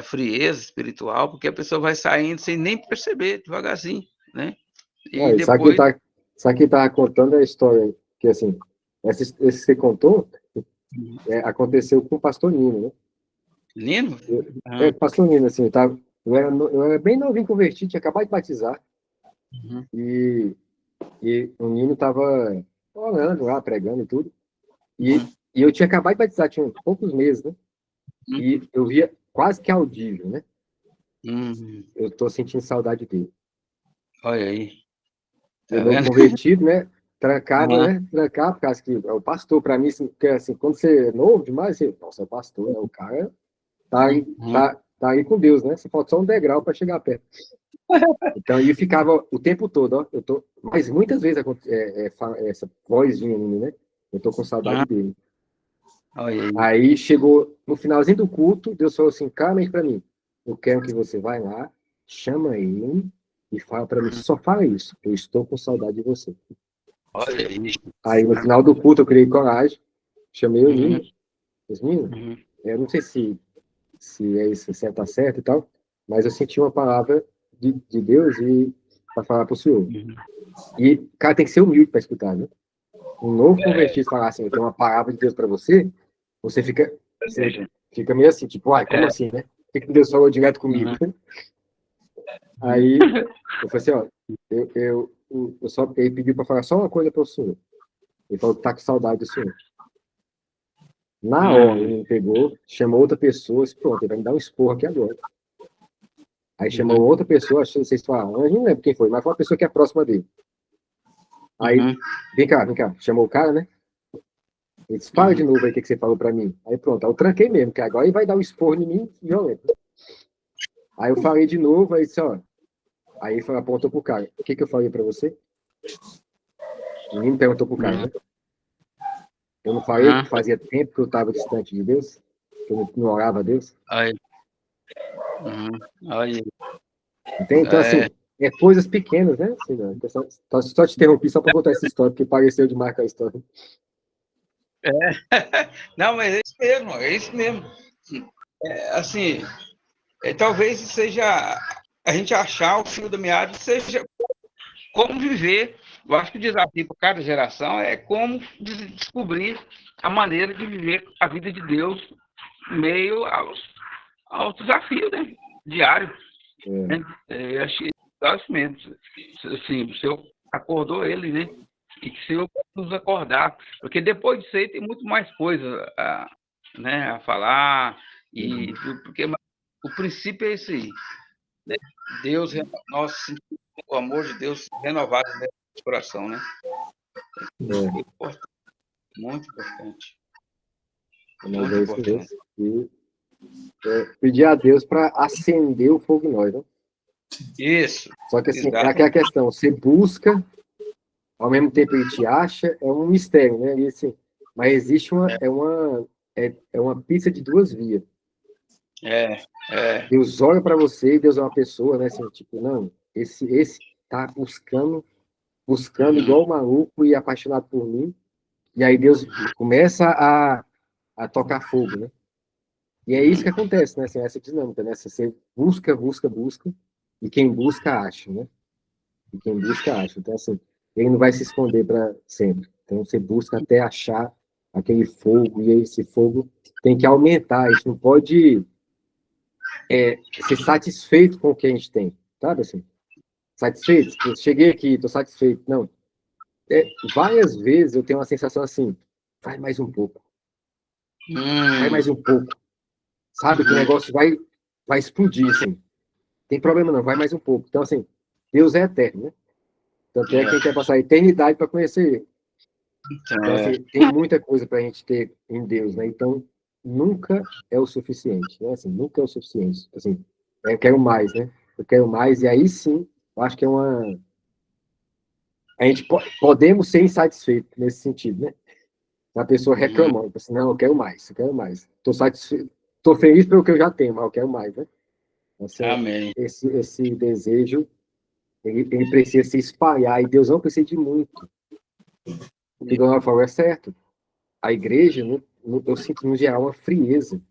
frieza espiritual, porque a pessoa vai saindo sem nem perceber, devagarzinho, né? E depois... Sabe que estava contando a história, que assim, esse que você contou, aconteceu com o pastor Nino, né? Nino? Pastor Nino, assim, eu era bem novinho convertido, tinha acabado de batizar, e o Nino estava orando lá, pregando e tudo, e eu tinha acabado de batizar, tinha poucos meses, né? E eu via quase que audível, né? Eu tô sentindo saudade dele. Olha aí. Tá eu não convertido, né? Trancado, né? Trancar, por causa que é o pastor, para mim, assim, quando você é novo demais, você, nossa, é o pastor, né? O cara tá aí com Deus, né? Você falta só um degrau para chegar perto. Então, eu ficava o tempo todo, ó, mas muitas vezes essa voz vinha em mim, né? Eu tô com saudade dele. Aí chegou no finalzinho do culto, Deus falou assim, claramente para mim, eu quero que você vai lá, chama ele e fala para mim, só fala isso, eu estou com saudade de você. Olha aí. Aí no final do culto eu criei coragem, chamei o Nino, os meninos, eu não sei se é isso, se tá certo e tal, mas eu senti uma palavra de Deus e para falar para o senhor. E o cara tem que ser humilde para escutar, né? Um novo convertido falar assim, eu tenho uma palavra de Deus para você, você fica meio assim, tipo, como assim, né? Por que Deus falou direto comigo? Aí eu falei assim, ó, ele pediu para falar só uma coisa para o senhor. Ele falou que tá com saudade do senhor. Na hora, ele pegou, chamou outra pessoa, disse, pronto, ele vai me dar um esporro aqui agora. Aí chamou outra pessoa, não sei se foi a Anja, não lembro quem foi, mas foi uma pessoa que é próxima dele. Aí, vem cá, chamou o cara, né? Ele disse, fala de novo aí o que você falou pra mim. Aí pronto, aí eu tranquei mesmo, que agora ele vai dar um esporro em mim violento. Aí eu falei de novo, aí disse, ó. Aí ele apontou pro cara, o que eu falei pra você? O menino perguntou pro cara, né? Eu não falei que fazia tempo que eu estava distante de Deus? Que eu não orava a Deus? Aí. Entende? Então, assim, coisas pequenas, né? Assim, né? Só te interrompi só para contar essa história, porque pareceu demais com a história. Não, mas é isso mesmo. Assim, talvez seja a gente achar o fio da meada, seja como viver. Eu acho que o desafio para cada geração é como descobrir a maneira de viver a vida de Deus em meio aos desafios, né? Diários. Eu achei isso mesmo. Assim, o Senhor acordou ele, né? E que o Senhor pode nos acordar. Porque depois disso aí tem muito mais coisa a falar. Porque o princípio é esse aí. Né? Deus, nós sentimos o amor de Deus renovado no nosso coração, né? É importante, muito importante. Mas é isso mesmo. E pedir a Deus para acender o fogo em nós, né? Isso. Só que assim, é aquela questão, você busca, ao mesmo tempo ele te acha, é um mistério, né? E, assim, mas existe uma pista de duas vias. Deus olha para você e Deus é uma pessoa, né? Assim, tipo, não, esse tá buscando igual maluco e apaixonado por mim. E aí Deus começa a tocar fogo, né? E é isso que acontece, né? Assim, essa dinâmica, né? Você busca, e quem busca acha, né? E quem busca acha. Então, assim, ele não vai se esconder para sempre. Então, você busca até achar aquele fogo, e esse fogo tem que aumentar. A gente não pode ser satisfeito com o que a gente tem, sabe? Assim, satisfeito? Cheguei aqui, estou satisfeito. Não. Várias vezes eu tenho uma sensação assim, vai mais um pouco. Vai mais um pouco. Sabe que o negócio vai explodir, assim. Tem problema não, vai mais um pouco. Então, assim, Deus é eterno, né? Tanto é que a gente vai passar a eternidade para conhecer ele. Então, assim, tem muita coisa para a gente ter em Deus, né? Então, nunca é o suficiente, né? Assim, nunca é o suficiente. Assim, eu quero mais, né? Eu quero mais, e aí sim, eu acho que a gente podemos ser insatisfeitos nesse sentido, né? A pessoa reclamando, assim, não, eu quero mais, eu quero mais. Estou satisfeito, estou feliz pelo que eu já tenho, mas eu quero mais, né? Assim, Amém. Esse desejo, ele precisa se espalhar, e Deus não precisa de muito. O que o Donald falou é certo. A igreja, eu sinto, no geral, uma frieza.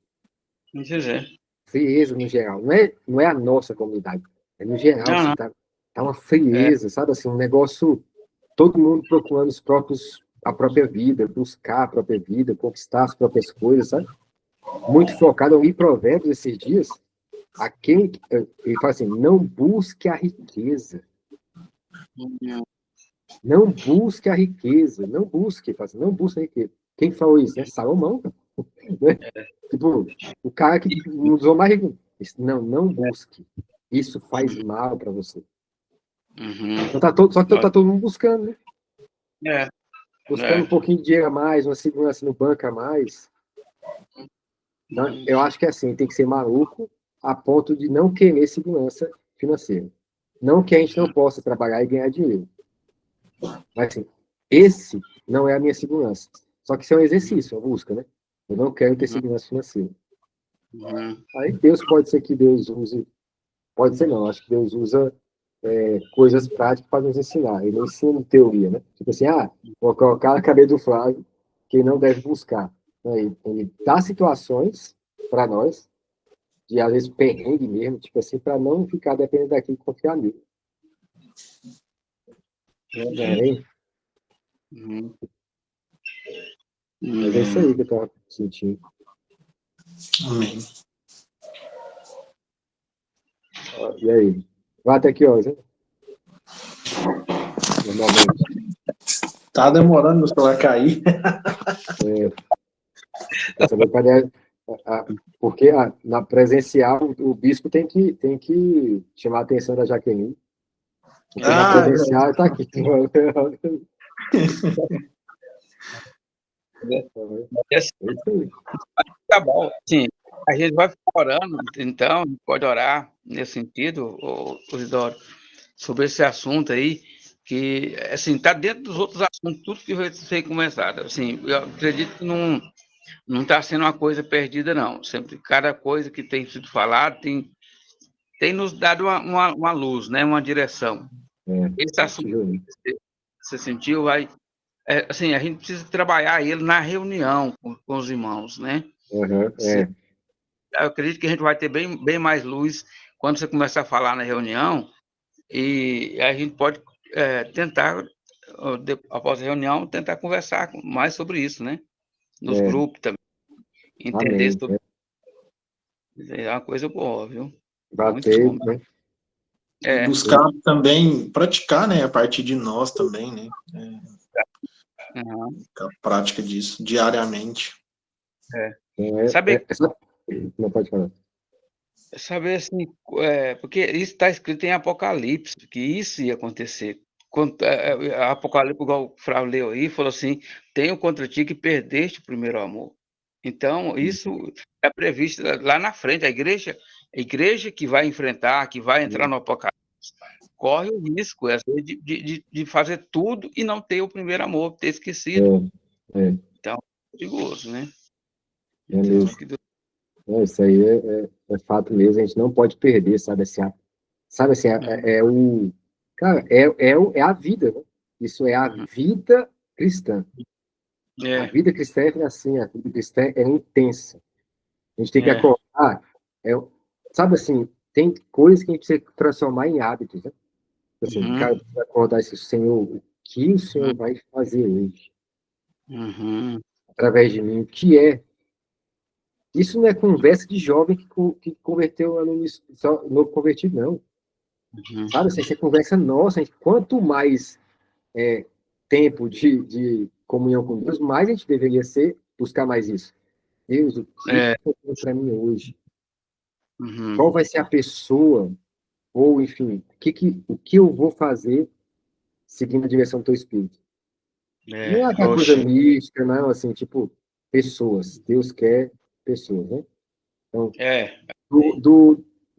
Frieza, no geral. Não é a nossa comunidade. É no geral, assim, tá uma frieza, sabe? Assim, um negócio, todo mundo procurando a própria vida, buscar a própria vida, conquistar as próprias coisas, sabe? Muito focado em Provérbios esses dias. Ele fala assim, não busque a riqueza. Não busque a riqueza. Não busque, fala assim, não busque a riqueza. Quem falou isso? É Salomão. Né? Tipo, o cara que não usou mais rico. Não busque. Isso faz mal para você. Então só que tá todo mundo buscando, né? Buscando um pouquinho de dinheiro a mais, uma segurança no banco a mais. Então, eu acho que assim, tem que ser maluco a ponto de não querer segurança financeira. Não que a gente não possa trabalhar e ganhar dinheiro. Mas assim, esse não é a minha segurança. Só que isso é um exercício, uma busca, né? Eu não quero ter segurança financeira. Aí Deus pode ser que Deus use, pode ser não, acho que Deus usa coisas práticas para nos ensinar. Ele não ensina teoria, né? Tipo assim, vou colocar na cabeça do Flávio que ele não deve buscar. Ele dá situações para nós, de às vezes perrengue mesmo, tipo assim, para não ficar dependendo daquilo e confiar nele. Mas é isso aí que eu estava sentindo. Amém. E aí? Vai até que horas, hein? Normalmente. Tá demorando no celular cair. Porque na presencial o bispo tem que chamar a atenção da Jaqueline. Porque na presencial está aqui. Tá bom. Sim, a gente vai orando, então, pode orar nesse sentido, Isidoro, sobre esse assunto aí, que, assim, está dentro dos outros assuntos, tudo que vai ser começado. Assim, eu acredito que não está sendo uma coisa perdida, não. Sempre, cada coisa que tem sido falada tem nos dado uma luz, né? Uma direção. Esse assunto que você sentiu, assim, a gente precisa trabalhar ele na reunião com os irmãos, né? Eu acredito que a gente vai ter bem mais luz quando você começar a falar na reunião, e a gente pode tentar, após a reunião, tentar conversar mais sobre isso, né? Nos grupos também. Entender sobre. É uma coisa boa, viu? Bater, né? Buscar também, praticar, né? A partir de nós também, né? A prática disso, diariamente. Sabe, não pode falar. saber assim, porque isso está escrito em Apocalipse, que isso ia acontecer. Apocalipse, igual o Frau leu aí, falou assim: tenho contra ti que perdeste o primeiro amor. Então, isso é previsto lá na frente. A igreja que vai enfrentar, que vai entrar no Apocalipse, corre o risco de fazer tudo e não ter o primeiro amor, ter esquecido. Então, é perigoso, né? É Então, mesmo. Isso aí é fato mesmo, a gente não pode perder, sabe, assim, cara, é a vida, né? Isso é a vida cristã. A vida cristã é assim, a vida cristã é intensa. A gente tem que acordar, é, sabe assim, tem coisas que a gente precisa transformar em hábitos, né? Assim, cara, precisa acordar esse Senhor, o que o Senhor vai fazer hoje? Através de mim, o que é? Isso não é conversa de jovem que converteu novo convertido, não. Sabe, assim, essa conversa nossa, quanto mais tempo de comunhão com Deus, mais a gente deveria buscar mais isso. Deus, o que você tem para mim hoje? Qual vai ser a pessoa, ou enfim, o que eu vou fazer seguindo a direção do teu Espírito? Não é aquela coisa mística, não, assim, tipo, pessoas. Deus quer pessoas, né? Então,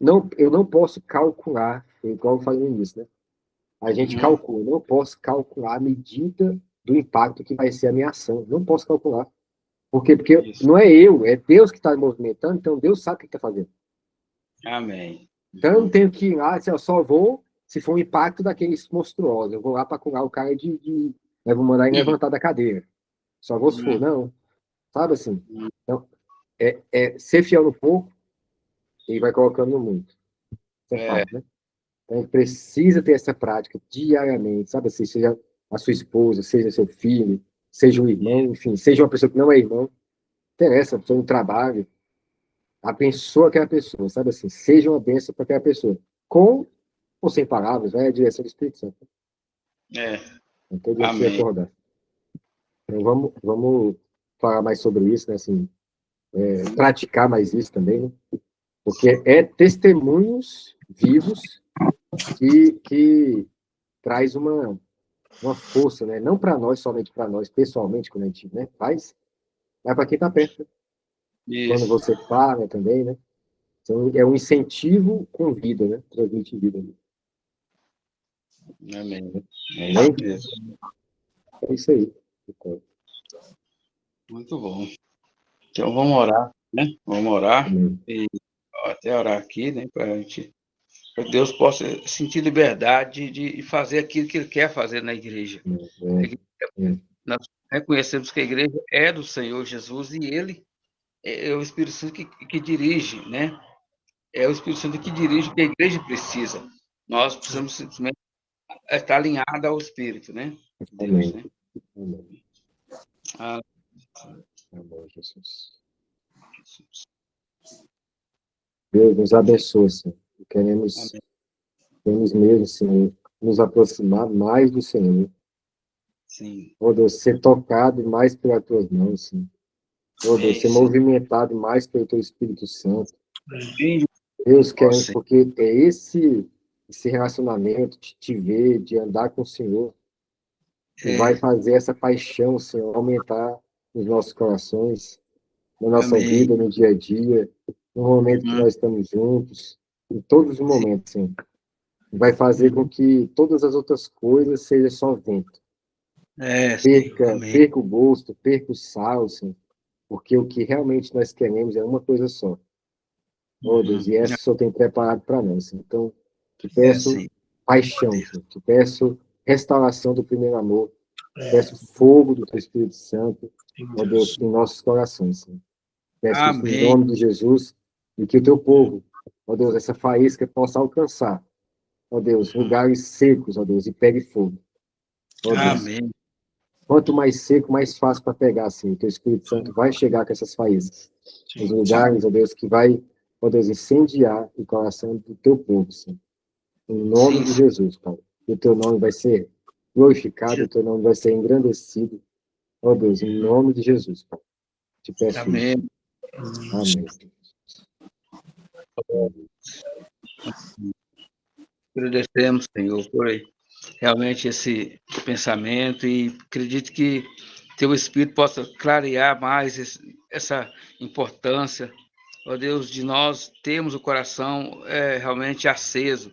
não, eu não posso calcular, igual eu falei no início, né? A gente calcula, eu não posso calcular a medida do impacto que vai ser a minha ação. Não posso calcular. Por quê? Porque não é eu, é Deus que está movimentando, então Deus sabe o que está fazendo. Amém. Então eu não tenho que ir lá, eu só vou se for um impacto daqueles monstruosos. Eu vou lá para curar o cara eu vou mandar ele levantar da cadeira. Só vou se for, não. Sabe assim? Então, ser fiel no pouco e vai colocando no muito. Isso é fato, né? Então, a gente precisa ter essa prática diariamente, sabe assim? Seja a sua esposa, seja seu filho, seja um irmão, enfim, seja uma pessoa que não é irmão, não interessa, pessoa no trabalho, abençoa aquela pessoa, sabe assim? Seja uma bênção para aquela pessoa. Com ou sem palavras, vai a direção do Espírito Santo. Então, a gente precisa acordar. Então, vamos falar mais sobre isso, né? Assim, praticar mais isso também, né? Porque é testemunhos vivos que traz uma força, né? Não para nós, somente para nós, pessoalmente, quando a gente, né, faz, mas para quem está perto. Né? Quando você fala também, né? Então, é um incentivo com vida, né? Transmite vida. Amém. Amém? É isso aí. Muito bom. Então, vamos orar, né? Vamos orar. Amém. E até orar aqui, né? Para que Deus possa sentir liberdade de fazer aquilo que Ele quer fazer na igreja. Nós reconhecemos que a igreja é do Senhor Jesus e Ele é o Espírito Santo que dirige, né? É o Espírito Santo que dirige o que a igreja precisa. Nós precisamos simplesmente estar alinhados ao Espírito, né? Deus, né? Amém. Ah, Amém, Jesus. Deus nos abençoe, Senhor. Queremos mesmo, Senhor, nos aproximar mais do Senhor. sim. Oh, Deus, ser tocado mais pelas tuas mãos, Senhor. Oh, Deus, ser movimentado mais pelo teu Espírito Santo. Deus, queremos, porque é esse relacionamento de te ver, de andar com o Senhor, que vai fazer essa paixão, Senhor, aumentar nos nossos corações, na nossa vida, no dia a dia, no momento que nós estamos juntos, em todos os momentos, Senhor. Vai fazer com que todas as outras coisas sejam só vento. Perca o gosto, perca o sal, Senhor, porque o que realmente nós queremos é uma coisa só. Oh, Deus, e essa o Senhor tem preparado para nós. Então, te peço paixão, Senhor. Te peço restauração do primeiro amor. Te peço fogo do teu Espírito Santo, ó Deus, em nossos corações, Senhor. Peço isso em nome de Jesus e que o teu povo, ó Deus, essa faísca possa alcançar, ó Deus, lugares secos, ó Deus, e pegue fogo. Ó Deus, quanto mais seco, mais fácil para pegar, assim. O teu Espírito Santo vai chegar com essas faíscas. Os lugares, ó Deus, que vai, ó Deus, incendiar o coração do teu povo, Senhor. Em nome de Jesus, Pai. E o teu nome vai ser glorificado, o teu nome vai ser engrandecido. Ó Deus, em nome de Jesus, Pai. Te peço isso. Amém. Agradecemos, Senhor, por realmente esse pensamento e acredito que Teu Espírito possa clarear mais essa importância, ó Deus, de nós termos o coração realmente aceso,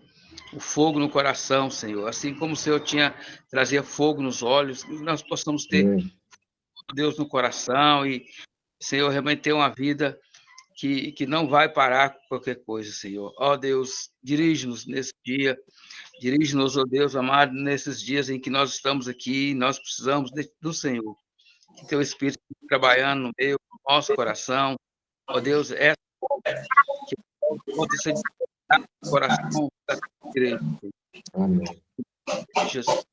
o fogo no coração, Senhor. Assim como o Senhor trazia fogo nos olhos, que nós possamos ter, Deus, no coração e, Senhor, realmente ter uma vida que não vai parar com qualquer coisa, Senhor. Ó Deus, dirige-nos nesse dia, dirige-nos, ó Deus amado, nesses dias em que nós estamos aqui, nós precisamos do Senhor. Que Teu Espírito esteja trabalhando no meio do nosso coração. Ó Deus, essa que aconteça de no coração da igreja. Amém. Jesus.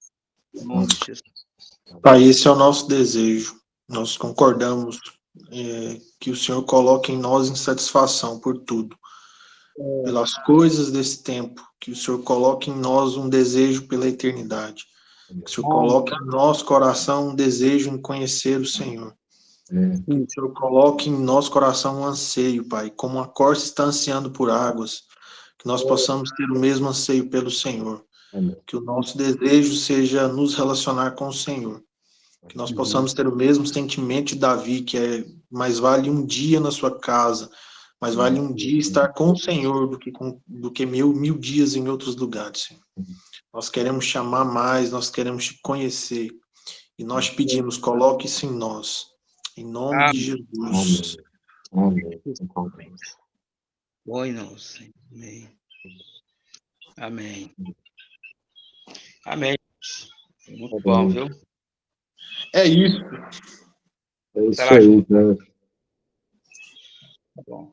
Em nome de Jesus. Pai, esse é o nosso desejo. Nós concordamos que o Senhor coloque em nós insatisfação por tudo, pelas coisas desse tempo, que o Senhor coloque em nós um desejo pela eternidade, que o Senhor coloque em nosso coração um desejo em conhecer o Senhor, que o Senhor coloque em nosso coração um anseio, Pai, como a corça está ansiando por águas, que nós possamos ter o mesmo anseio pelo Senhor, que o nosso desejo seja nos relacionar com o Senhor, que nós possamos ter o mesmo sentimento de Davi, que é mais vale um dia na sua casa, mais vale um dia estar com o Senhor do que mil dias em outros lugares, Senhor. Nós queremos te amar mais, nós queremos te conhecer, e nós te pedimos, coloque isso em nós, em nome de Jesus. Amém. Bom em nós. Amém. Amém. Amém. Muito bom, viu? É isso. É isso aí, né? Tá bom.